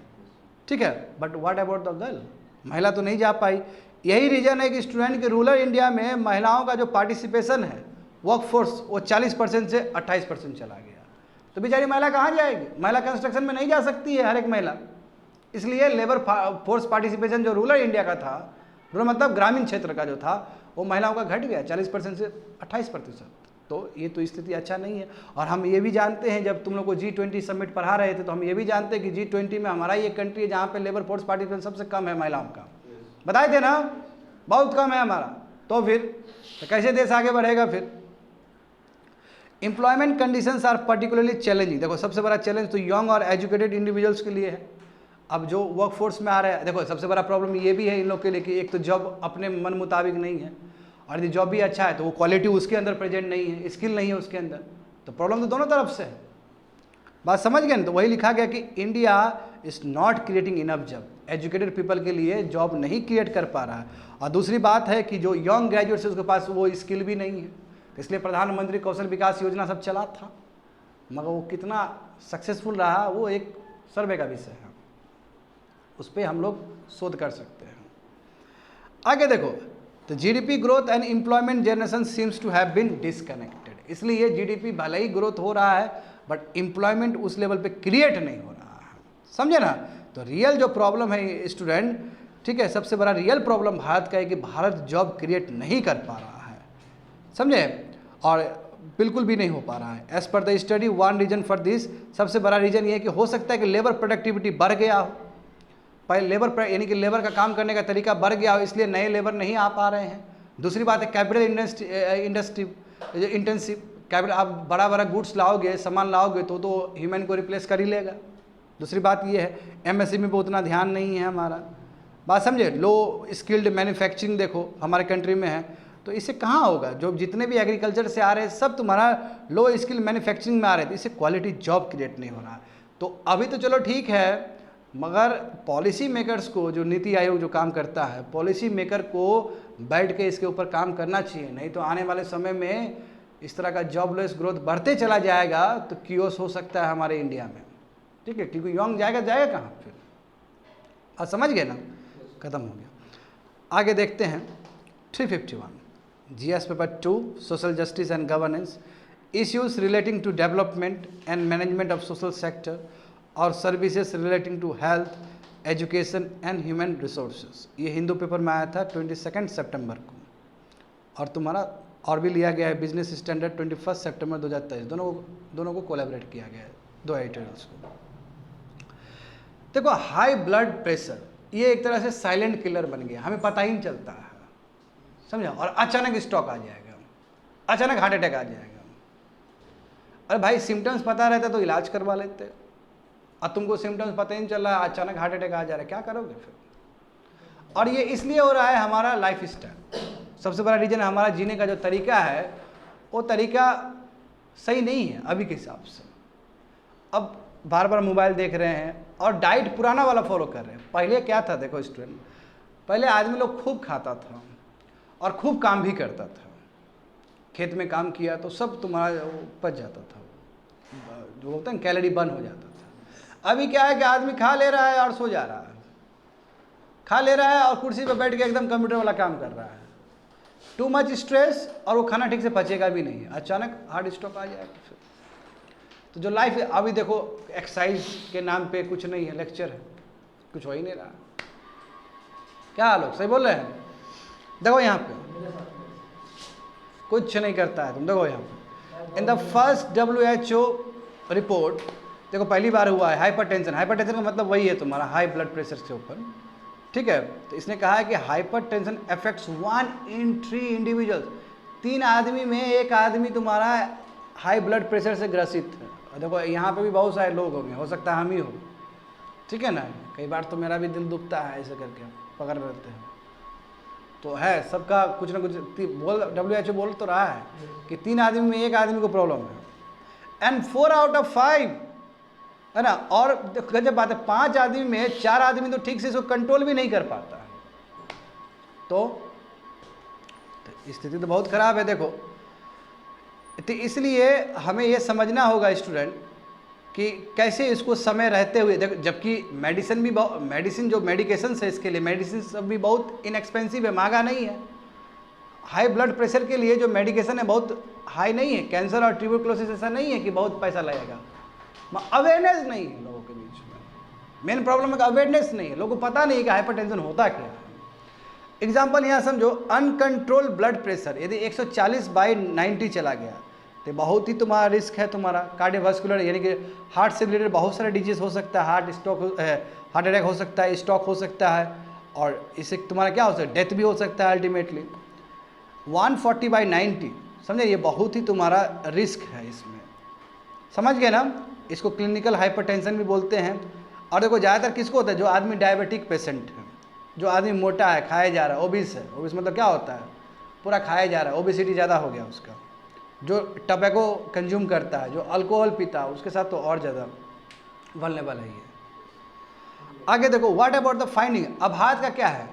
ठीक है, but what about the girl? महिला तो नहीं जा पाई। यही रीज़न है कि स्टूडेंट के रूरल इंडिया में महिलाओं का जो पार्टिसिपेशन है वर्कफोर्स वो 40% से 28% चला गया। तो बेचारी महिला कहाँ जाएगी? महिला कंस्ट्रक्शन में नहीं जा सकती है हर एक महिला। इसलिए लेबर फोर्स पार्टिसिपेशन जो रूरल इंडिया का था, रूरल मतलब ग्रामीण क्षेत्र का जो था, वो महिलाओं का घट गया 40% से 28%। तो ये तो स्थिति अच्छा नहीं है। और हम ये भी जानते हैं, जब तुम लोग को G20 समिट पढ़ा रहे थे तो हम ये भी जानते हैं कि G20 में हमारा ये कंट्री है जहाँ पे लेबर फोर्स पार्टिसिपेशन सबसे कम है महिलाओं का, बताए थे ना, बहुत कम है हमारा। तो फिर तो कैसे देश आगे बढ़ेगा फिर। Employment conditions are particularly challenging. देखो सबसे बड़ा चैलेंज तो यंग और एजुकेटेड इंडिविजुअल्स के लिए है। अब जो वर्क फोर्स में आ रहा है, देखो सबसे बड़ा प्रॉब्लम ये भी है इन लोग के लिए कि एक तो जॉब अपने मन मुताबिक नहीं है, और यदि जॉब भी अच्छा है तो वो क्वालिटी उसके अंदर प्रेजेंट नहीं है, स्किल नहीं है उसके अंदर, तो प्रॉब्लम तो दोनों तरफ से है। बात समझ गए ना। तो वही लिखा गया कि India is not creating enough job, educated people के लिए जॉब नहीं क्रिएट कर पा रहा है। और दूसरी बात है कि जो यंग ग्रेजुएट्स है उसके पास वो स्किल भी नहीं है, इसलिए प्रधानमंत्री कौशल विकास योजना सब चला था, मगर वो कितना सक्सेसफुल रहा वो एक सर्वे का विषय है, उस पर हम लोग शोध कर सकते हैं। आगे देखो, तो GDP growth and employment generation seems to have been disconnected. इसलिए जीडीपी भले ही ग्रोथ हो रहा है बट एम्प्लॉयमेंट उस लेवल पे क्रिएट नहीं हो रहा है, समझे ना। तो रियल जो प्रॉब्लम है स्टूडेंट, ठीक है, सबसे बड़ा रियल प्रॉब्लम भारत का है कि भारत जॉब क्रिएट नहीं कर पा रहा है, समझे, और बिल्कुल भी नहीं हो पा रहा है। As per the study one reason for this, सबसे बड़ा रीजन ये है कि हो सकता है कि लेबर प्रोडक्टिविटी बढ़ गया हो, पहले लेबर यानी कि लेबर का काम करने का तरीका बढ़ गया हो, इसलिए नए लेबर नहीं आ पा रहे हैं। दूसरी बात है कैपिटल इंडस्ट्री इंटेंसिव, कैपिटल आप बड़ा बड़ा गुड्स लाओगे, सामान लाओगे तो ह्यूमन को रिप्लेस कर ही लेगा। दूसरी बात ये है एमएसएमई पे उतना ध्यान नहीं है हमारा, बात समझे। लो स्किल्ड मैन्युफैक्चरिंग देखो हमारे कंट्री में है, तो इससे कहाँ होगा, जो जितने भी एग्रीकल्चर से आ रहे हैं सब तुम्हारा लो स्किल मैन्युफैक्चरिंग में आ रहे थे, इससे क्वालिटी जॉब क्रिएट नहीं हो रहा है। तो अभी तो चलो ठीक है, मगर पॉलिसी मेकर्स को, जो नीति आयोग जो काम करता है, पॉलिसी मेकर को बैठ के इसके ऊपर काम करना चाहिए, नहीं तो आने वाले समय में इस तरह का जॉबलेस ग्रोथ बढ़ते चला जाएगा तो कियोस हो सकता है हमारे इंडिया में, ठीक है, क्योंकि यंग जाएगा कहाँ फिर। आप समझ गए ना, खत्म हो गया। आगे देखते हैं 351 GS paper 2 social justice and governance, issues relating to development and management of social sector और services relating to health, education and human resources. ये हिंदू पेपर में आया था 22 सितंबर को, और तुम्हारा और भी लिया गया है बिजनेस स्टैंडर्ड 21 सितंबर 2023, दोनों को कोलैबोरेट किया गया है, दो एडिटोरियल्स को। देखो हाई ब्लड प्रेशर ये एक तरह से साइलेंट किलर बन गया, हमें पता ही नहीं चलता है, समझा, और अचानक स्ट्रोक आ जाएगा, अचानक हार्ट अटैक आ जाएगा। अरे भाई सिम्टम्स पता रहता तो इलाज करवा लेते, अब तुमको सिम्टम्स पता ही नहीं चल रहा है, अचानक हार्ट अटैक आ जा रहा है, क्या करोगे फिर। और ये इसलिए हो रहा है हमारा लाइफ स्टाइल, सबसे बड़ा रीजन हमारा जीने का जो तरीका है वो तरीका सही नहीं है अभी के हिसाब से। अब बार बार मोबाइल देख रहे हैं और डाइट पुराना वाला फॉलो कर रहे हैं। पहले क्या था देखो स्टूडेंट, पहले आदमी लोग खूब खाता था और खूब काम भी करता था, खेत में काम किया तो सब तुम्हारा पच जाता था, जो बोलते हैं कैलोरी बर्न हो जाता था। अभी क्या है कि आदमी खा ले रहा है और सो जा रहा है, खा ले रहा है और कुर्सी पर बैठ के एकदम कंप्यूटर वाला काम कर रहा है, टू मच स्ट्रेस, और वो खाना ठीक से पचेगा भी नहीं, अचानक हार्ट स्ट्रोक आ जाएगा फिर। तो जो लाइफ है अभी देखो, एक्सरसाइज के नाम पे कुछ नहीं है, लेक्चर है, कुछ हो ही नहीं रहा। क्या लोग सही बोल रहे हैं? देखो यहाँ पे कुछ नहीं करता है, तुम देखो यहाँ पे in the first WHO report, देखो पहली बार हुआ है हाइपरटेंशन। हाइपरटेंशन का मतलब वही है तुम्हारा हाई ब्लड प्रेशर के ऊपर, ठीक है। तो इसने कहा है कि हाइपरटेंशन अफेक्ट्स 1 in 3 इंडिविजुअल्स, 3 आदमी में 1 आदमी तुम्हारा हाई ब्लड प्रेशर से ग्रसित है। और देखो यहाँ पे भी बहुत सारे लोग होंगे, हो सकता है हम ही हो, ठीक है ना। कई बार तो मेरा भी दिल दुखता है ऐसे करके पकड़ रहते हैं, तो है सबका कुछ ना कुछ WHO बोल तो रहा है कि 3 आदमी में 1 आदमी को प्रॉब्लम है, एंड 4 out of 5 है ना। और गजब बात है 5 आदमी में 4 आदमी तो ठीक से इसको कंट्रोल भी नहीं कर पाता है। तो स्थिति तो बहुत खराब है देखो। तो इसलिए हमें ये समझना होगा स्टूडेंट कि कैसे इसको समय रहते हुए देखो, जबकि मेडिसिन जो मेडिकेशन है इसके लिए मेडिसिन सब भी बहुत इनएक्सपेंसिव है, महंगा नहीं है। हाई ब्लड प्रेशर के लिए जो मेडिकेशन है बहुत हाई नहीं है, कैंसर और ट्यूबरकुलोसिस ऐसा नहीं है कि बहुत पैसा लगेगा। अवेयरनेस नहीं है लोगों के बीच में, मेन प्रॉब्लम है कि अवेयरनेस नहीं है, लोगों को पता नहीं है कि हाइपरटेंशन होता क्या है। एग्जाम्पल यहाँ समझो, अनकंट्रोल ब्लड प्रेशर यदि 140/90 चला गया तो बहुत ही तुम्हारा रिस्क है तुम्हारा कार्डियोवास्कुलर, यानी कि हार्ट से रिलेटेड बहुत सारे डिजीज हो सकता है, हार्ट अटैक हो सकता है, स्ट्रोक हो सकता है, और इससे तुम्हारा क्या हो सकता है, डेथ भी हो सकता है अल्टीमेटली। 140/90 समझे, ये बहुत ही तुम्हारा रिस्क है इसमें, समझ गए ना। इसको क्लिनिकल हाइपरटेंशन भी बोलते हैं। और देखो ज़्यादातर किसको होता है, जो आदमी डायबिटिक पेशेंट है, जो आदमी मोटा है, खाया जा रहा है, ओबिस है, ओबिस मतलब क्या होता है, पूरा खाया जा रहा है, ओबिसिटी ज़्यादा हो गया उसका, जो टबैको कंज्यूम करता है, जो अल्कोहल पीता है, उसके साथ तो और ज़्यादा वल्नेबल है ये। आगे देखो व्हाट अबाउट द फाइंडिंग। अब भारत का क्या है,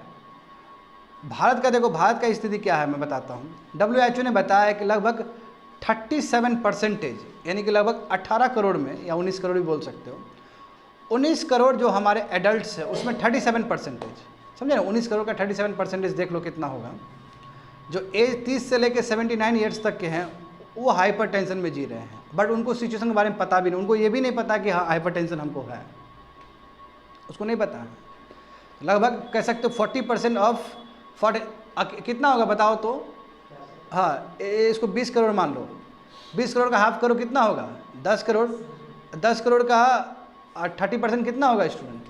भारत का देखो, भारत का स्थिति क्या है मैं बताता हूँ। WHO ने बताया कि लगभग 37%, यानी कि लगभग 18 करोड़ में, या 19 करोड़ भी बोल सकते हो, 19 करोड़ जो हमारे एडल्ट्स है उसमें 37%, समझे ना, 19 करोड़ का 37% देख लो कितना होगा। जो एज 30 से लेकर 79 ईयर्स तक के हैं वो हाइपरटेंशन में जी रहे हैं, बट उनको सिचुएशन के बारे में पता भी नहीं, उनको ये भी नहीं पता कि हाँ हाइपरटेंशन हमको है, उसको नहीं पता है। लगभग कह सकते हो 40% ऑफ 40 कितना होगा बताओ तो, हाँ इसको 20 करोड़ मान लो, 20 करोड़ का हाफ करो कितना होगा, 10 करोड़, 10 करोड़ का 30% कितना होगा स्टूडेंट,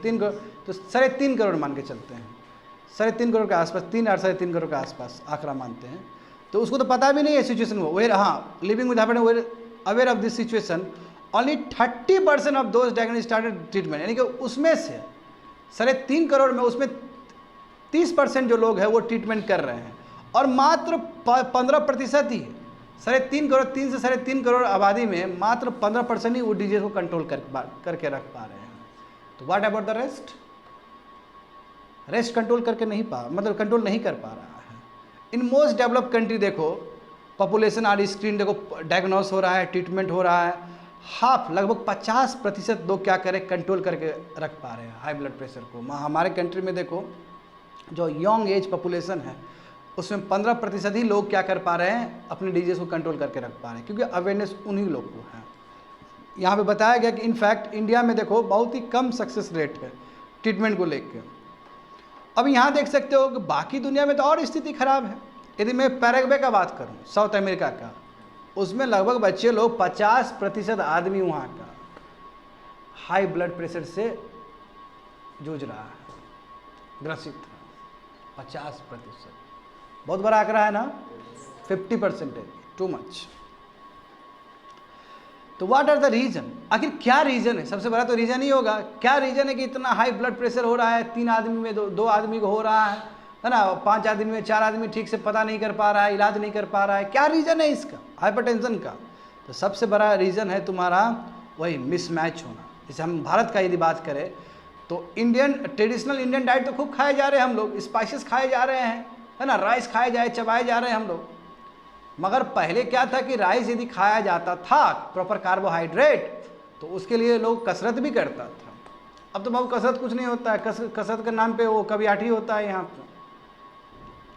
3 करोड़, तो 3.5 करोड़ मान के चलते हैं, 3.5 करोड़ के आसपास, 3 और 3.5 करोड़ के आसपास आंकड़ा मानते हैं। तो उसको तो पता भी नहीं है सिचुएशन को, वेयर हाँ living with hypertension, aware of this situation, only 30% of those diagnostic started treatment, यानी कि उसमें से 3.5 करोड़ में उसमें 30% जो लोग हैं वो ट्रीटमेंट कर रहे हैं, और मात्र 15% ही, 3.5 करोड़, 3 से 3.5 करोड़ आबादी में मात्र 15% ही वो डिजीज को कंट्रोल करके रख पा रहे हैं। तो what about the rest, rest control करके नहीं मतलब कंट्रोल नहीं कर पा रहा है। इन मोस्ट डेवलप्ड कंट्री देखो पॉपुलेशन आर स्क्रीन, देखो डायग्नोस हो रहा है, ट्रीटमेंट हो रहा है, हाफ लगभग 50% लोग क्या करें, कंट्रोल करके रख पा रहे हैं हाई ब्लड प्रेशर को। हमारे कंट्री में देखो जो यंग एज पॉपुलेशन है उसमें 15% ही लोग क्या कर पा रहे हैं, अपने डिजीज को कंट्रोल करके रख पा रहे हैं, क्योंकि अवेयरनेस उन्हीं लोग को है। यहाँ पे बताया गया कि इनफैक्ट इंडिया में देखो बहुत ही कम सक्सेस रेट है ट्रीटमेंट को लेकर। अब यहाँ देख सकते हो कि बाकी दुनिया में तो और स्थिति खराब है। यदि मैं पैराग्वे का बात करूँ, साउथ अमेरिका का, उसमें लगभग बच्चे लोग 50% आदमी वहाँ का हाई ब्लड प्रेशर से जूझ रहा है, ग्रसित है 50%, बहुत बड़ा आंकड़ा है ना, 50%, टू मच। तो व्हाट आर द रीजन, आखिर क्या रीजन है, सबसे बड़ा तो रीजन ही होगा, क्या रीजन है कि इतना हाई ब्लड प्रेशर हो रहा है, 3 आदमी में 2 आदमी को हो रहा है ना, 5 आदमी में 4 आदमी ठीक से पता नहीं कर पा रहा है, इलाज नहीं कर पा रहा है, क्या रीजन है इसका हाइपरटेंशन का। तो सबसे बड़ा रीजन है तुम्हारा वही मिसमैच होना। जैसे हम भारत का यदि बात करें तो ट्रेडिशनल इंडियन डाइट तो खूब खाए जा रहे हैं हम लोग, स्पाइसेस खाए जा रहे हैं, है ना, राइस खाए जाए, चबाए जा रहे हैं हम लोग। मगर पहले क्या था कि राइस यदि खाया जाता था, प्रॉपर कार्बोहाइड्रेट, तो उसके लिए लोग कसरत भी करता था। अब तो बाबू कसरत कुछ नहीं होता है, कसरत के नाम पे वो कभी आठी होता है यहाँ पे,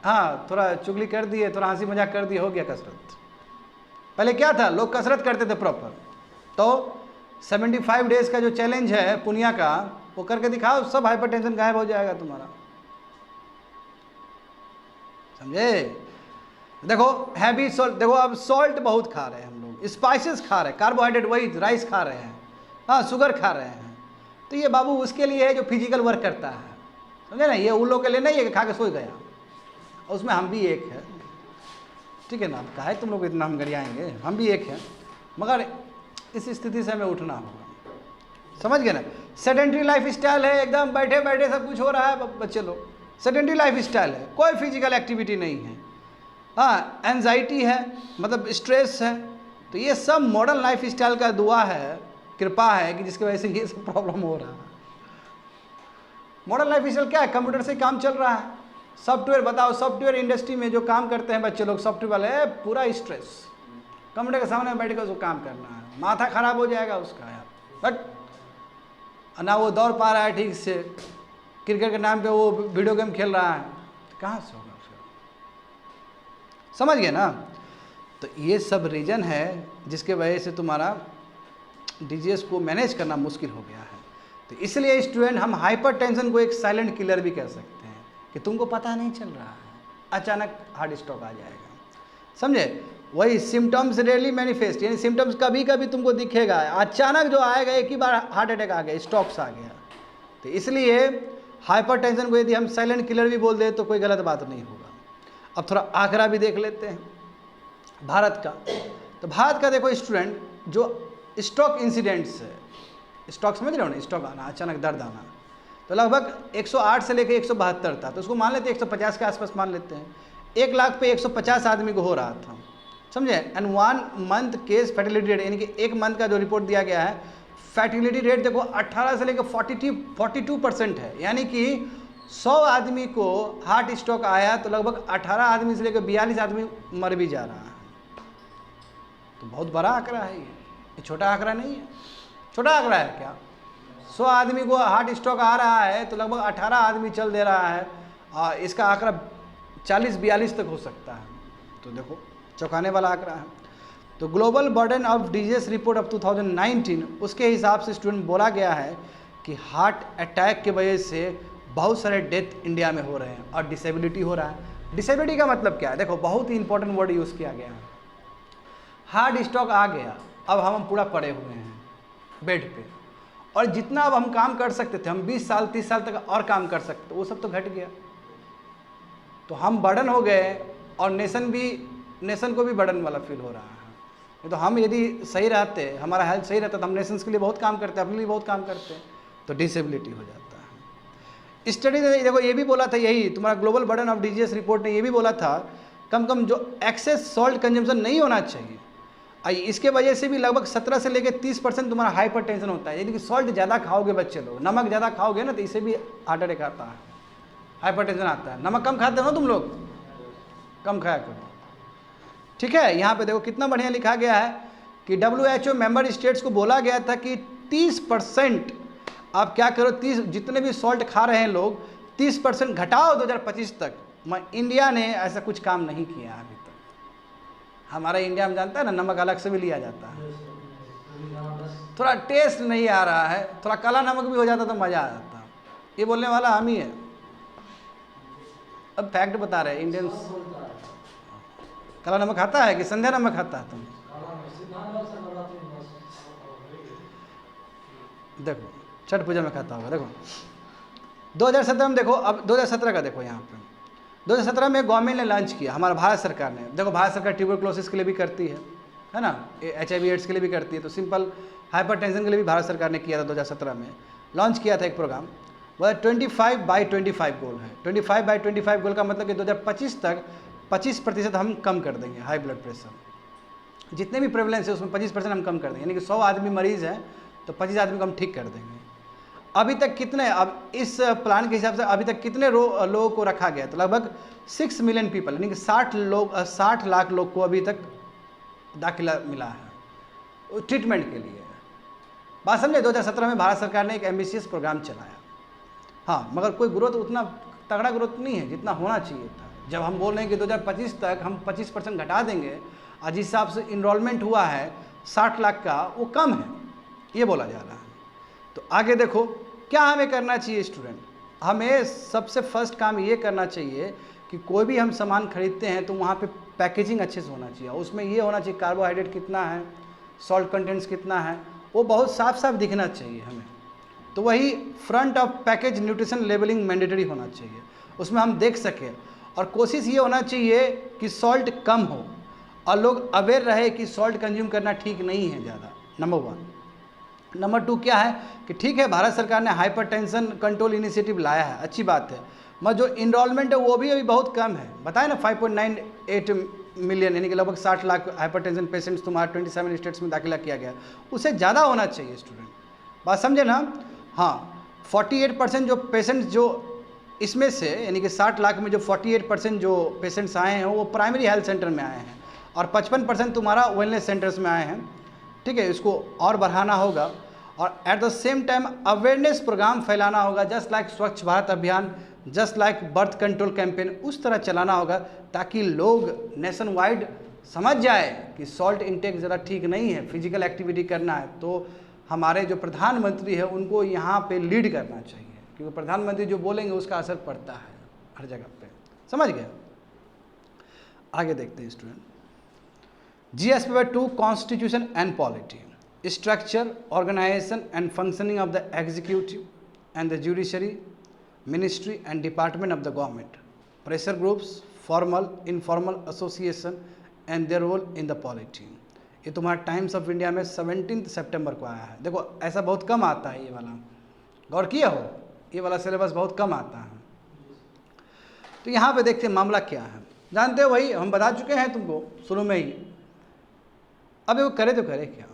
हाँ थोड़ा चुगली कर दिए, थोड़ा हंसी मजाक कर दिए, हो गया कसरत। पहले क्या था, लोग कसरत करते थे प्रॉपर। तो 75 डेज का जो चैलेंज है पुनिया का, वो करके दिखाओ, सब हाइपरटेंशन गायब हो जाएगा तुम्हारा, समझे। देखो हैवी सॉल्ट, देखो अब सॉल्ट बहुत खा रहे हैं हम लोग, स्पाइसेस खा रहे हैं, कार्बोहाइड्रेट वही राइस खा रहे हैं, हाँ शुगर खा रहे हैं। तो ये बाबू उसके लिए है जो फिजिकल वर्क करता है, समझे ना, ये उन लोगों के लिए नहीं है कि खा के सो गया, उसमें हम भी एक है, ठीक है ना। कहा है तुम लोग इतना हम गरियाएंगे, हम भी एक हैं, मगर इस स्थिति से हमें उठना होगा, समझ गए ना। सेडेंटरी लाइफ स्टाइल है, एकदम बैठे बैठे सब कुछ हो रहा है बच्चे लोग, सेडेंटरी लाइफ स्टाइल है, कोई फिजिकल एक्टिविटी नहीं है, हाँ एंजाइटी है, मतलब स्ट्रेस है। तो ये सब मॉडर्न लाइफ स्टाइल का दुआ है, कृपा है कि जिसकी वजह से ये सब प्रॉब्लम हो रहा है। मॉडर्न लाइफ स्टाइल क्या है, कंप्यूटर से काम चल रहा है, सॉफ्टवेयर, बताओ सॉफ्टवेयर इंडस्ट्री में जो काम करते हैं बच्चे लोग, सॉफ्टवेयर वाले, पूरा स्ट्रेस, कंप्यूटर के सामने बैठ कर उसको काम करना है, माथा खराब हो जाएगा उसका यार, बट ना वो दौड़ पा रहा है ठीक से, क्रिकेट के नाम पे वो वीडियो गेम खेल रहा है, तो कहाँ से होगा उसका, समझ गए ना। तो ये सब रीजन है जिसके वजह से तुम्हारा डिजीज को मैनेज करना मुश्किल हो गया है। तो इसलिए स्टूडेंट, हम हाइपरटेंशन को एक साइलेंट किलर भी कह सकते हैं कि तुमको पता नहीं चल रहा है, अचानक हार्ट स्ट्रोक आ जाएगा। समझे? वही सिम्टम्स रेयरली मैनिफेस्ट, यानी सिम्टम्स कभी कभी तुमको दिखेगा, अचानक जो आएगा एक ही बार हार्ट अटैक आ गया, स्ट्रोक्स आ गया। तो इसलिए हाइपरटेंशन को यदि हम साइलेंट किलर भी बोल दें तो कोई गलत बात नहीं होगा। अब थोड़ा आंकड़ा भी देख लेते हैं भारत का। तो भारत का देखो स्टूडेंट, जो स्ट्रोक इंसिडेंट्स है, स्ट्रोक समझ रहे हो ना, स्ट्रोक आना, अचानक दर्द आना, तो लगभग 108 से लेकर 172 था। तो उसको मान लेते हैं 150 के आसपास मान लेते हैं। 1 लाख पे 150 आदमी को हो रहा था, समझे? And 1 month case fertility rate, यानी कि 1 मंथ का जो रिपोर्ट दिया गया है, फर्टिलिटी रेट देखो 18 से लेकर 42% है। यानी कि 100 आदमी को हार्ट स्ट्रोक आया तो लगभग 18 आदमी से लेकर 42 आदमी मर भी जा रहा है। तो बहुत बड़ा आंकड़ा है ये छोटा आंकड़ा नहीं है। छोटा आंकड़ा है क्या? 100 आदमी को हार्ट स्ट्रोक आ रहा है तो लगभग 18 आदमी चल दे रहा है, इसका आंकड़ा 40-42 तक हो सकता है। तो देखो चौंकाने वाला आंकड़ा है। तो global burden of disease report of 2019, उसके हिसाब से स्टूडेंट बोला गया है कि हार्ट अटैक की वजह से बहुत सारे डेथ इंडिया में हो रहे हैं और डिसेबिलिटी हो रहा है। डिसेबिलिटी का मतलब क्या है? देखो बहुत ही इंपॉर्टेंट वर्ड यूज़ किया गया है। हार्ट स्ट्रोक आ गया, अब हम पूरा पड़े हुए हैं बेड पे, और जितना अब हम काम कर सकते थे, हम 20 साल 30 साल तक और काम कर सकते थे, वो सब तो घट गया। तो हम बर्डन हो गए और नेशन को भी बर्डन वाला फील हो रहा है। तो हम यदि सही रहते, हमारा हेल्थ सही रहता, तो हम नेशंस के लिए बहुत काम करते, अपने लिए बहुत काम करते, तो डिसेबिलिटी हो जाता है। स्टडी ने देखो ये भी बोला था, यही तुम्हारा global burden of disease report ने ये भी बोला था, कम कम जो एक्सेस सॉल्ट कंजम्पशन नहीं होना चाहिए, इसके वजह से भी लगभग 17 से लेकर 30% तुम्हारा हाइपरटेंशन होता है। यानी कि सॉल्ट ज़्यादा खाओगे बच्चे लोग, नमक ज़्यादा खाओगे ना, तो इससे भी हार्ट अटैक आता है, हाइपरटेंशन आता है। नमक कम खाते हो ना तुम लोग, कम खाया करो, ठीक है? यहाँ पे देखो कितना बढ़िया लिखा गया है कि WHO मेंबर स्टेट्स को बोला गया था कि 30% आप क्या करो, 30 जितने भी सॉल्ट खा रहे हैं लोग 30% घटाओ 2025 तक। इंडिया ने ऐसा कुछ काम नहीं किया अभी तक। हमारा इंडिया में जानता है ना, नमक अलग से भी लिया जाता है, थोड़ा टेस्ट नहीं आ रहा है, थोड़ा काला नमक भी हो जाता तो मज़ा आ जाता। ये बोलने वाला हम ही है। अब फैक्ट बता रहे इंडियंस। काला नमक खाता है कि संध्या नमक खाता है तुम? देखो छठ पूजा में खाता होगा। देखो 2017 में, देखो अब 2017 का देखो, यहाँ पे 2017 में गवर्नमेंट ने लॉन्च किया, हमारा भारत सरकार ने। देखो भारत सरकार ट्यूबरक्लोसिस के लिए भी करती है ना, HIV एड्स के लिए भी करती है। तो सिंपल हाइपरटेंशन के लिए भी भारत सरकार ने किया था, 2017 में लॉन्च किया था एक प्रोग्राम। वह 25/25 गोल है। 25/25 गोल का मतलब कि 2025 तक 25% हम कम कर देंगे हाई ब्लड प्रेशर। जितने भी प्रेवलेंस है उसमें 25% हम कम कर देंगे, यानी कि 100 आदमी मरीज़ हैं तो 25 आदमी को हम ठीक कर देंगे। अभी तक कितने, अब इस प्लान के हिसाब से अभी तक कितने लोगों को रखा गया? तो लगभग 6 मिलियन पीपल, यानी कि 60 लाख लोग को अभी तक दाखिला मिला है ट्रीटमेंट के लिए। बात समझे? 2017 में भारत सरकार ने एक एम्बिशियस प्रोग्राम चलाया, हाँ, मगर कोई ग्रोथ, उतना तगड़ा ग्रोथ नहीं है जितना होना चाहिए था। जब हम बोल रहे हैं कि 2025 तक हम 25% घटा देंगे, और जिस हिसाब से इनरोलमेंट हुआ है 60 लाख का, वो कम है, ये बोला जा रहा है। तो आगे देखो क्या हमें करना चाहिए स्टूडेंट। हमें सबसे फर्स्ट काम ये करना चाहिए कि कोई भी हम सामान खरीदते हैं तो वहाँ पे पैकेजिंग अच्छे से होना चाहिए। उसमें ये होना चाहिए कार्बोहाइड्रेट कितना है, सॉल्ट कंटेंट्स कितना है, वो बहुत साफ साफ दिखना चाहिए हमें। तो वही front of package nutrition labelling mandatory होना चाहिए, उसमें हम देख सकें। और कोशिश ये होना चाहिए कि सॉल्ट कम हो और लोग अवेयर रहे कि सॉल्ट कंज्यूम करना ठीक नहीं है ज़्यादा, नंबर 1। नंबर 2 क्या है कि ठीक है भारत सरकार ने हाइपरटेंशन कंट्रोल इनिशिएटिव लाया है, अच्छी बात है, मगर जो इनरोलमेंट है वो भी अभी बहुत कम है। बताए ना 5.98 मिलियन, यानी कि लगभग 60 लाख हाइपरटेंशन पेशेंट्स तुम्हारा 27 स्टेट्स में दाखिला किया गया, उससे ज़्यादा होना चाहिए स्टूडेंट। बात समझे ना? हाँ, 48% जो पेशेंट्स जो इसमें से, यानी कि 60 लाख में जो 48% जो पेशेंट्स आए हैं वो प्राइमरी हेल्थ सेंटर में आए हैं, और 55% तुम्हारा वेलनेस सेंटर्स में आए हैं, ठीक है? इसको और बढ़ाना होगा, और at the same time awareness program फैलाना होगा, just like Swachh Bharat Abhiyan, just like birth control campaign, उस तरह चलाना होगा ताकि लोग नेशन वाइड समझ जाए कि सॉल्ट इंटेक ज़रा ठीक नहीं है, फिजिकल एक्टिविटी करना है। तो हमारे जो प्रधानमंत्री है उनको यहाँ पे लीड करना चाहिए, क्योंकि प्रधानमंत्री जो बोलेंगे उसका असर पड़ता है हर जगह पे, समझ गए? आगे देखते हैं student. GS paper 2 constitution and polity, structure, organization and functioning of the executive and the judiciary, ministry and department of the government, pressure groups, formal, informal association and their role in the polity। ये तुम्हारा times of India में 17 सितंबर को आया है। देखो ऐसा बहुत कम आता है, ये वाला गौर किया हो, ये वाला सिलेबस बहुत कम आता है। तो यहाँ पे देखते हैं मामला क्या है, जानते हो भाई, हम बता चुके हैं तुमको शुरू में ही। अब वो करे तो करे क्या।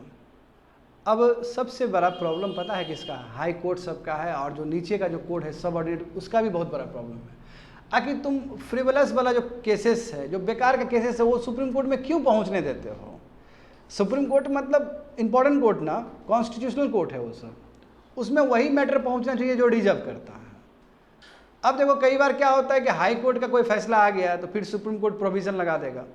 अब सबसे बड़ा प्रॉब्लम पता है किसका, हाई कोर्ट सबका है, और जो नीचे का जो कोर्ट है सब ऑर्डिनेट, उसका भी बहुत बड़ा प्रॉब्लम है। आखिर तुम फ्रिवलस वाला जो केसेस है, जो बेकार का केसेस है, वो सुप्रीम कोर्ट में क्यों पहुंचने देते हो। सुप्रीम कोर्ट मतलब इंपॉर्टेंट कोर्ट ना, कॉन्स्टिट्यूशनल कोर्ट है वो सब, उसमें वही मैटर पहुंचना चाहिए जो डिजर्व करता है। अब देखो कई बार क्या होता है कि हाई कोर्ट का कोई फैसला आ गया तो फिर सुप्रीम कोर्ट प्रोविज़न लगा देगा,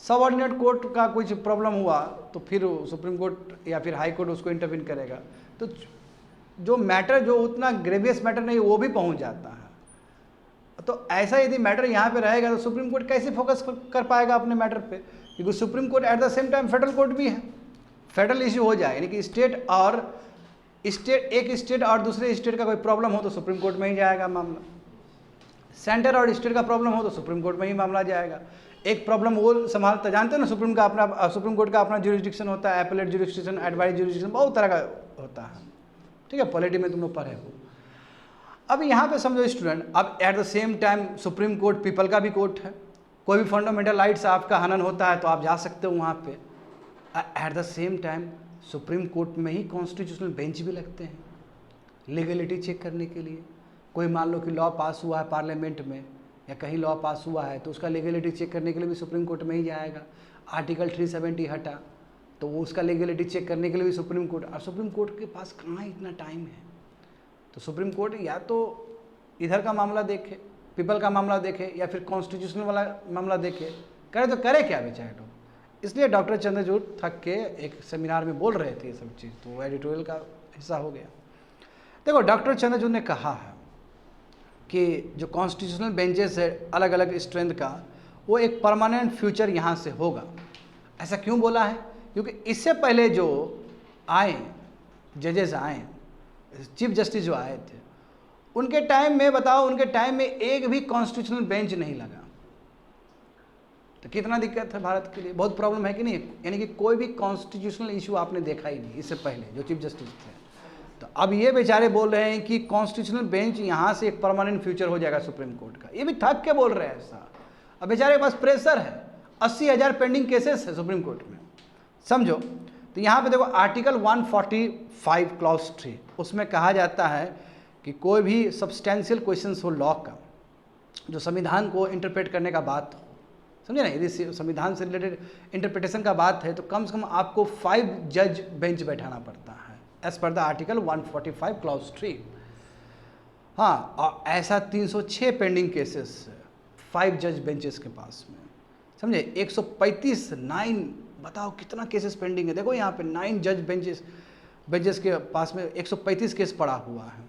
सबऑर्डिनेट कोर्ट का कुछ प्रॉब्लम हुआ तो फिर सुप्रीम कोर्ट या फिर हाई कोर्ट उसको इंटरवीन करेगा, तो जो मैटर जो उतना ग्रेवियस मैटर नहीं वो भी पहुंच जाता है। तो ऐसा यदि मैटर यहाँ पे रहेगा तो सुप्रीम कोर्ट कैसे फोकस कर पाएगा अपने मैटर पे, क्योंकि supreme court at the same time federal court भी है। फेडरल इश्यू हो जाए यानी कि स्टेट और एक स्टेट और दूसरे स्टेट का कोई प्रॉब्लम हो तो सुप्रीम कोर्ट में ही जाएगा मामला, सेंटर और स्टेट का प्रॉब्लम हो तो सुप्रीम कोर्ट में ही मामला जाएगा। एक प्रॉब्लम वो संभालता, जानते हो ना, सुप्रीम कोर्ट का अपना ज्यूरिसडिक्शन होता है, एपेलेट ज्यूरिसडिक्शन, एडवाइस ज्यूरिसडिक्शन, बहुत तरह का होता है, ठीक है, पॉलिटी में तुम लोग पढ़े हो। अब यहाँ पे समझो स्टूडेंट, अब eight the same time supreme court people का भी कोर्ट है, कोई भी फंडामेंटल राइट्स आपका हनन होता है तो आप जा सकते हो वहाँ पे। Eight the same time supreme court में ही कॉन्स्टिट्यूशनल बेंच भी लगते हैं लीगलिटी चेक करने के लिए। कोई मान लो कि लॉ पास हुआ है पार्लियामेंट में या कहीं लॉ पास हुआ है तो उसका लीगलिटी चेक करने के लिए भी सुप्रीम कोर्ट में ही जाएगा। आर्टिकल 370 हटा तो वो उसका लीगलिटी चेक करने के लिए भी सुप्रीम कोर्ट, और सुप्रीम कोर्ट के पास कहाँ इतना टाइम है। तो सुप्रीम कोर्ट या तो इधर का मामला देखे, पीपल का मामला देखे, या फिर कॉन्स्टिट्यूशनल वाला मामला देखे, करे तो करे क्या बेचारे लोग। इसलिए डॉक्टर चंद्रचूड़ थक के एक सेमिनार में बोल रहे थे ये सब चीज़, तो एडिटोरियल का हिस्सा हो गया। देखो डॉक्टर चंद्रचूड़ ने कहा है कि जो कॉन्स्टिट्यूशनल बेंचेस है अलग अलग स्ट्रेंथ का, वो एक परमानेंट फ्यूचर यहाँ से होगा। ऐसा क्यों बोला है, क्योंकि इससे पहले जो आए जजेस आए, चीफ जस्टिस जो आए थे, उनके टाइम में बताओ, उनके टाइम में एक भी कॉन्स्टिट्यूशनल बेंच नहीं लगा। तो कितना दिक्कत है भारत के लिए, बहुत प्रॉब्लम है कि नहीं। यानी कि कोई भी कॉन्स्टिट्यूशनल इशू आपने देखा ही नहीं इससे पहले जो चीफ जस्टिस थे। तो अब ये बेचारे बोल रहे हैं कि कॉन्स्टिट्यूशनल बेंच यहाँ से एक परमानेंट फ्यूचर हो जाएगा सुप्रीम कोर्ट का, ये भी थक के बोल रहे हैं ऐसा। अब बेचारे के पास प्रेशर है, 80,000 पेंडिंग केसेस है सुप्रीम कोर्ट में, समझो। तो यहाँ पे देखो आर्टिकल 145 क्लॉज 3, उसमें कहा जाता है कि कोई भी सब्सटेंशियल क्वेश्चंस हो लॉ का, जो संविधान को इंटरप्रेट करने का बात हो, समझे ना, यदि संविधान से रिलेटेड इंटरप्रिटेशन का बात है तो कम से कम आपको 5 जज बेंच बैठाना पड़ता है as per the article 145 clause 3। हाँ, और ऐसा 306 पेंडिंग केसेस 5 जज बेंचेस के पास में, समझे। 135 9, बताओ कितना केसेस पेंडिंग है। देखो यहाँ पे 9 जज बेंचेस के पास में 135 केस पड़ा हुआ है,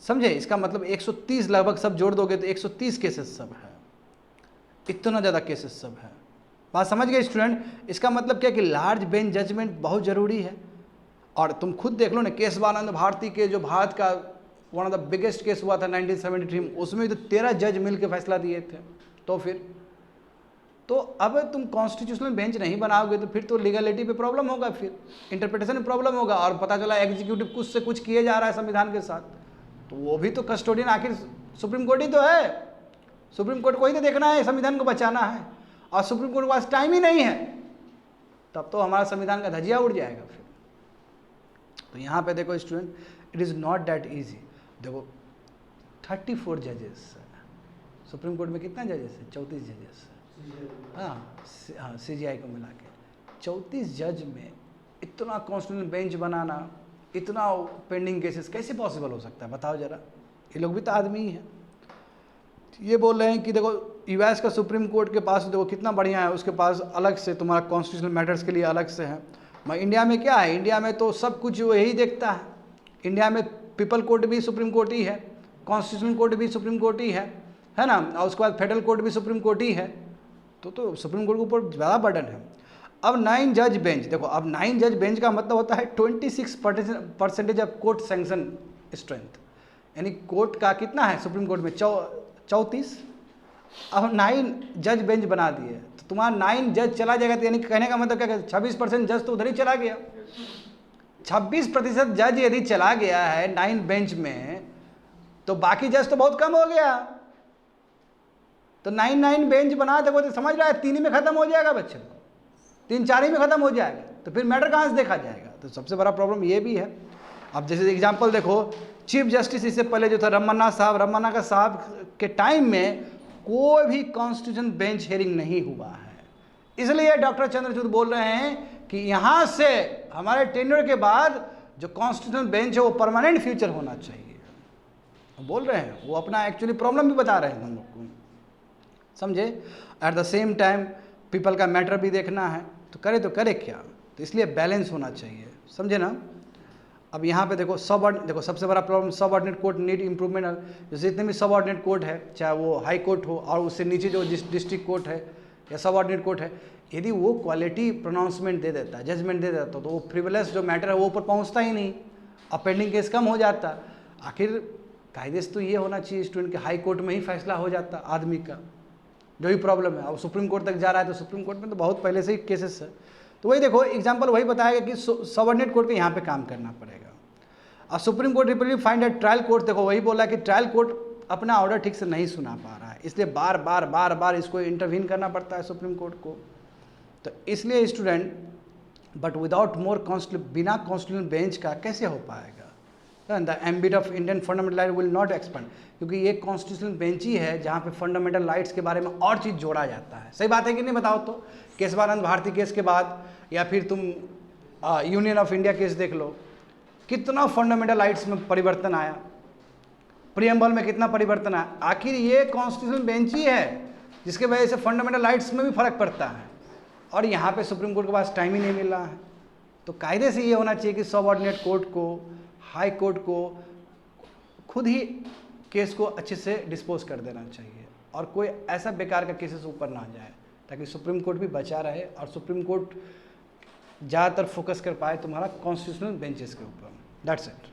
समझे। इसका मतलब 130 लगभग सब जोड़ दोगे तो 130 केसेस सब है, इतना ज़्यादा केसेस सब है। बात समझ गए स्टूडेंट। इसका मतलब क्या कि लार्ज बेंच जजमेंट बहुत ज़रूरी है। और तुम खुद देख लो ना, केशवानंद भारती के जो भारत का one of the biggest case हुआ था 1973 में, उसमें तो 13 जज मिल के फैसला दिए थे। तो फिर तो अब तुम कॉन्स्टिट्यूशनल बेंच नहीं बनाओगे तो फिर तो लीगलिटी पे प्रॉब्लम होगा, फिर इंटरप्रिटेशन में प्रॉब्लम होगा, और पता चला एग्जीक्यूटिव कुछ से कुछ किए जा रहा है संविधान के साथ, तो वो भी तो कस्टोडियन आखिर सुप्रीम कोर्ट ही तो है। सुप्रीम कोर्ट को ही तो देखना है, संविधान को बचाना है, और सुप्रीम कोर्ट के पास टाइम ही नहीं है, तब तो हमारा संविधान का धजिया उड़ जाएगा फिर। तो यहाँ पे देखो student, it is not that easy. देखो 34 जजेस, सुप्रीम कोर्ट में कितना जजेस है, 34 जजेस। हाँ, CJI को मिला के 34 जज में इतना कॉन्स्टिट्यूशनल बेंच बनाना, इतना पेंडिंग केसेस कैसे पॉसिबल हो सकता है, बताओ जरा। ये लोग भी तो आदमी ही हैं। ये बोल रहे हैं कि देखो US का सुप्रीम कोर्ट के पास देखो कितना बढ़िया है, उसके पास अलग से तुम्हारा कॉन्स्टिट्यूशनल मैटर्स के लिए अलग से है। मैं इंडिया में क्या है, इंडिया में तो सब कुछ वही देखता है। इंडिया में पीपल कोर्ट भी सुप्रीम कोर्ट ही है, कॉन्स्टिट्यूशनल कोर्ट भी सुप्रीम कोर्ट ही है ना, और उसके बाद फेडरल कोर्ट भी सुप्रीम कोर्ट ही है। तो सुप्रीम कोर्ट के ऊपर ज़्यादा बर्डन है। अब 9 जज बेंच, देखो अब 9 जज बेंच का मतलब होता है 26% ऑफ कोर्ट सैंक्शन स्ट्रेंथ, यानी कोर्ट का कितना है सुप्रीम कोर्ट में 34। अब 9 जज बेंच बना दिए तो तुम्हारा 9 जज चला जाएगा, तो यानी कहने का मतलब क्या, 26% जज तो उधर ही चला गया। 26% जज यदि चला गया है 9 बेंच में, तो बाकी जज तो बहुत कम हो गया। तो 9 बेंच बना देखो तो समझ रहा है 3 ही में खत्म हो जाएगा बच्चे, 3-4 ही में खत्म हो जाएगा, तो फिर मैटर कहाँ से देखा जाएगा। तो सबसे बड़ा प्रॉब्लम ये भी है। अब जैसे एग्जांपल देखो, चीफ जस्टिस इससे पहले जो था रमन्ना साहब के टाइम में कोई भी कॉन्स्टिट्यूशन बेंच हेयरिंग नहीं हुआ है। इसलिए डॉक्टर चंद्रचूड़ बोल रहे हैं कि यहाँ से हमारे टेन्योर के बाद जो कॉन्स्टिट्यूशन बेंच है वो परमानेंट फ्यूचर होना चाहिए। बोल रहे हैं, वो अपना एक्चुअली प्रॉब्लम भी बता रहे हैं हम लोग को, समझे। Eight the same time people का मैटर भी देखना है, तो करे क्या, तो इसलिए बैलेंस होना चाहिए, समझे ना। अब यहाँ पे देखो देखो सबसे बड़ा problem subordinate court need improvement. जैसे जितने भी सबऑर्डिनेट कोर्ट है, चाहे वो हाई कोर्ट हो और उससे नीचे जो डिस्ट्रिक्ट कोर्ट है या सबऑर्डिनेट कोर्ट है, यदि वो क्वालिटी प्रोनाउंसमेंट दे देता है, जजमेंट दे देता, तो वो फ्रिवलेस जो मैटर है वो ऊपर पहुँचता ही नहीं और पेंडिंग केस कम हो जाता। आखिर कायदे से तो ये होना चाहिए स्टूडेंट के हाई कोर्ट में ही फैसला हो जाता आदमी का जो भी प्रॉब्लम है। अब सुप्रीम कोर्ट तक जा रहा है तो सुप्रीम कोर्ट में तो बहुत पहले से ही केसेस है। तो वही देखो एग्जांपल वही बताएगा कि सबऑर्डिनेट कोर्ट के यहाँ पे काम करना पड़ेगा। अब supreme court repeatedly find that trial court, देखो वही बोला कि ट्रायल कोर्ट अपना ऑर्डर ठीक से नहीं सुना पा रहा है, इसलिए बार बार इसको इंटरवीन करना पड़ता है सुप्रीम कोर्ट को। तो इसलिए स्टूडेंट, बट विदाउट मोर बिना कॉन्स्टिट्यूशनल बेंच का कैसे हो पाएगा। The ambit of Indian fundamental right will not expand, क्योंकि ये कॉन्स्टिट्यूशनल बेंच ही है जहाँ पे फंडामेंटल राइट्स के बारे में और चीज़ जोड़ा जाता है। सही बात है कि नहीं, बताओ तो। केशवानंद भारती केस के बाद या फिर तुम यूनियन ऑफ इंडिया केस देख लो, कितना फंडामेंटल राइट्स में परिवर्तन आया, प्रियम्बल में कितना परिवर्तन आया। आखिर ये कॉन्स्टिट्यूशनल बेंच ही है जिसके वजह से फंडामेंटल राइट्स में भी फर्क पड़ता है, और यहाँ पे सुप्रीम कोर्ट के पास टाइम ही नहीं मिल रहा है। तो कायदे से ये होना चाहिए कि सबऑर्डिनेट कोर्ट को, हाई कोर्ट को खुद ही केस को अच्छे से डिस्पोज कर देना चाहिए, और कोई ऐसा बेकार का केसेस ऊपर ना जाए, ताकि सुप्रीम कोर्ट भी बचा रहे और सुप्रीम कोर्ट ज़्यादातर फोकस कर पाए तुम्हारा कॉन्स्टिट्यूशनल बेंचेस के ऊपर। That's it.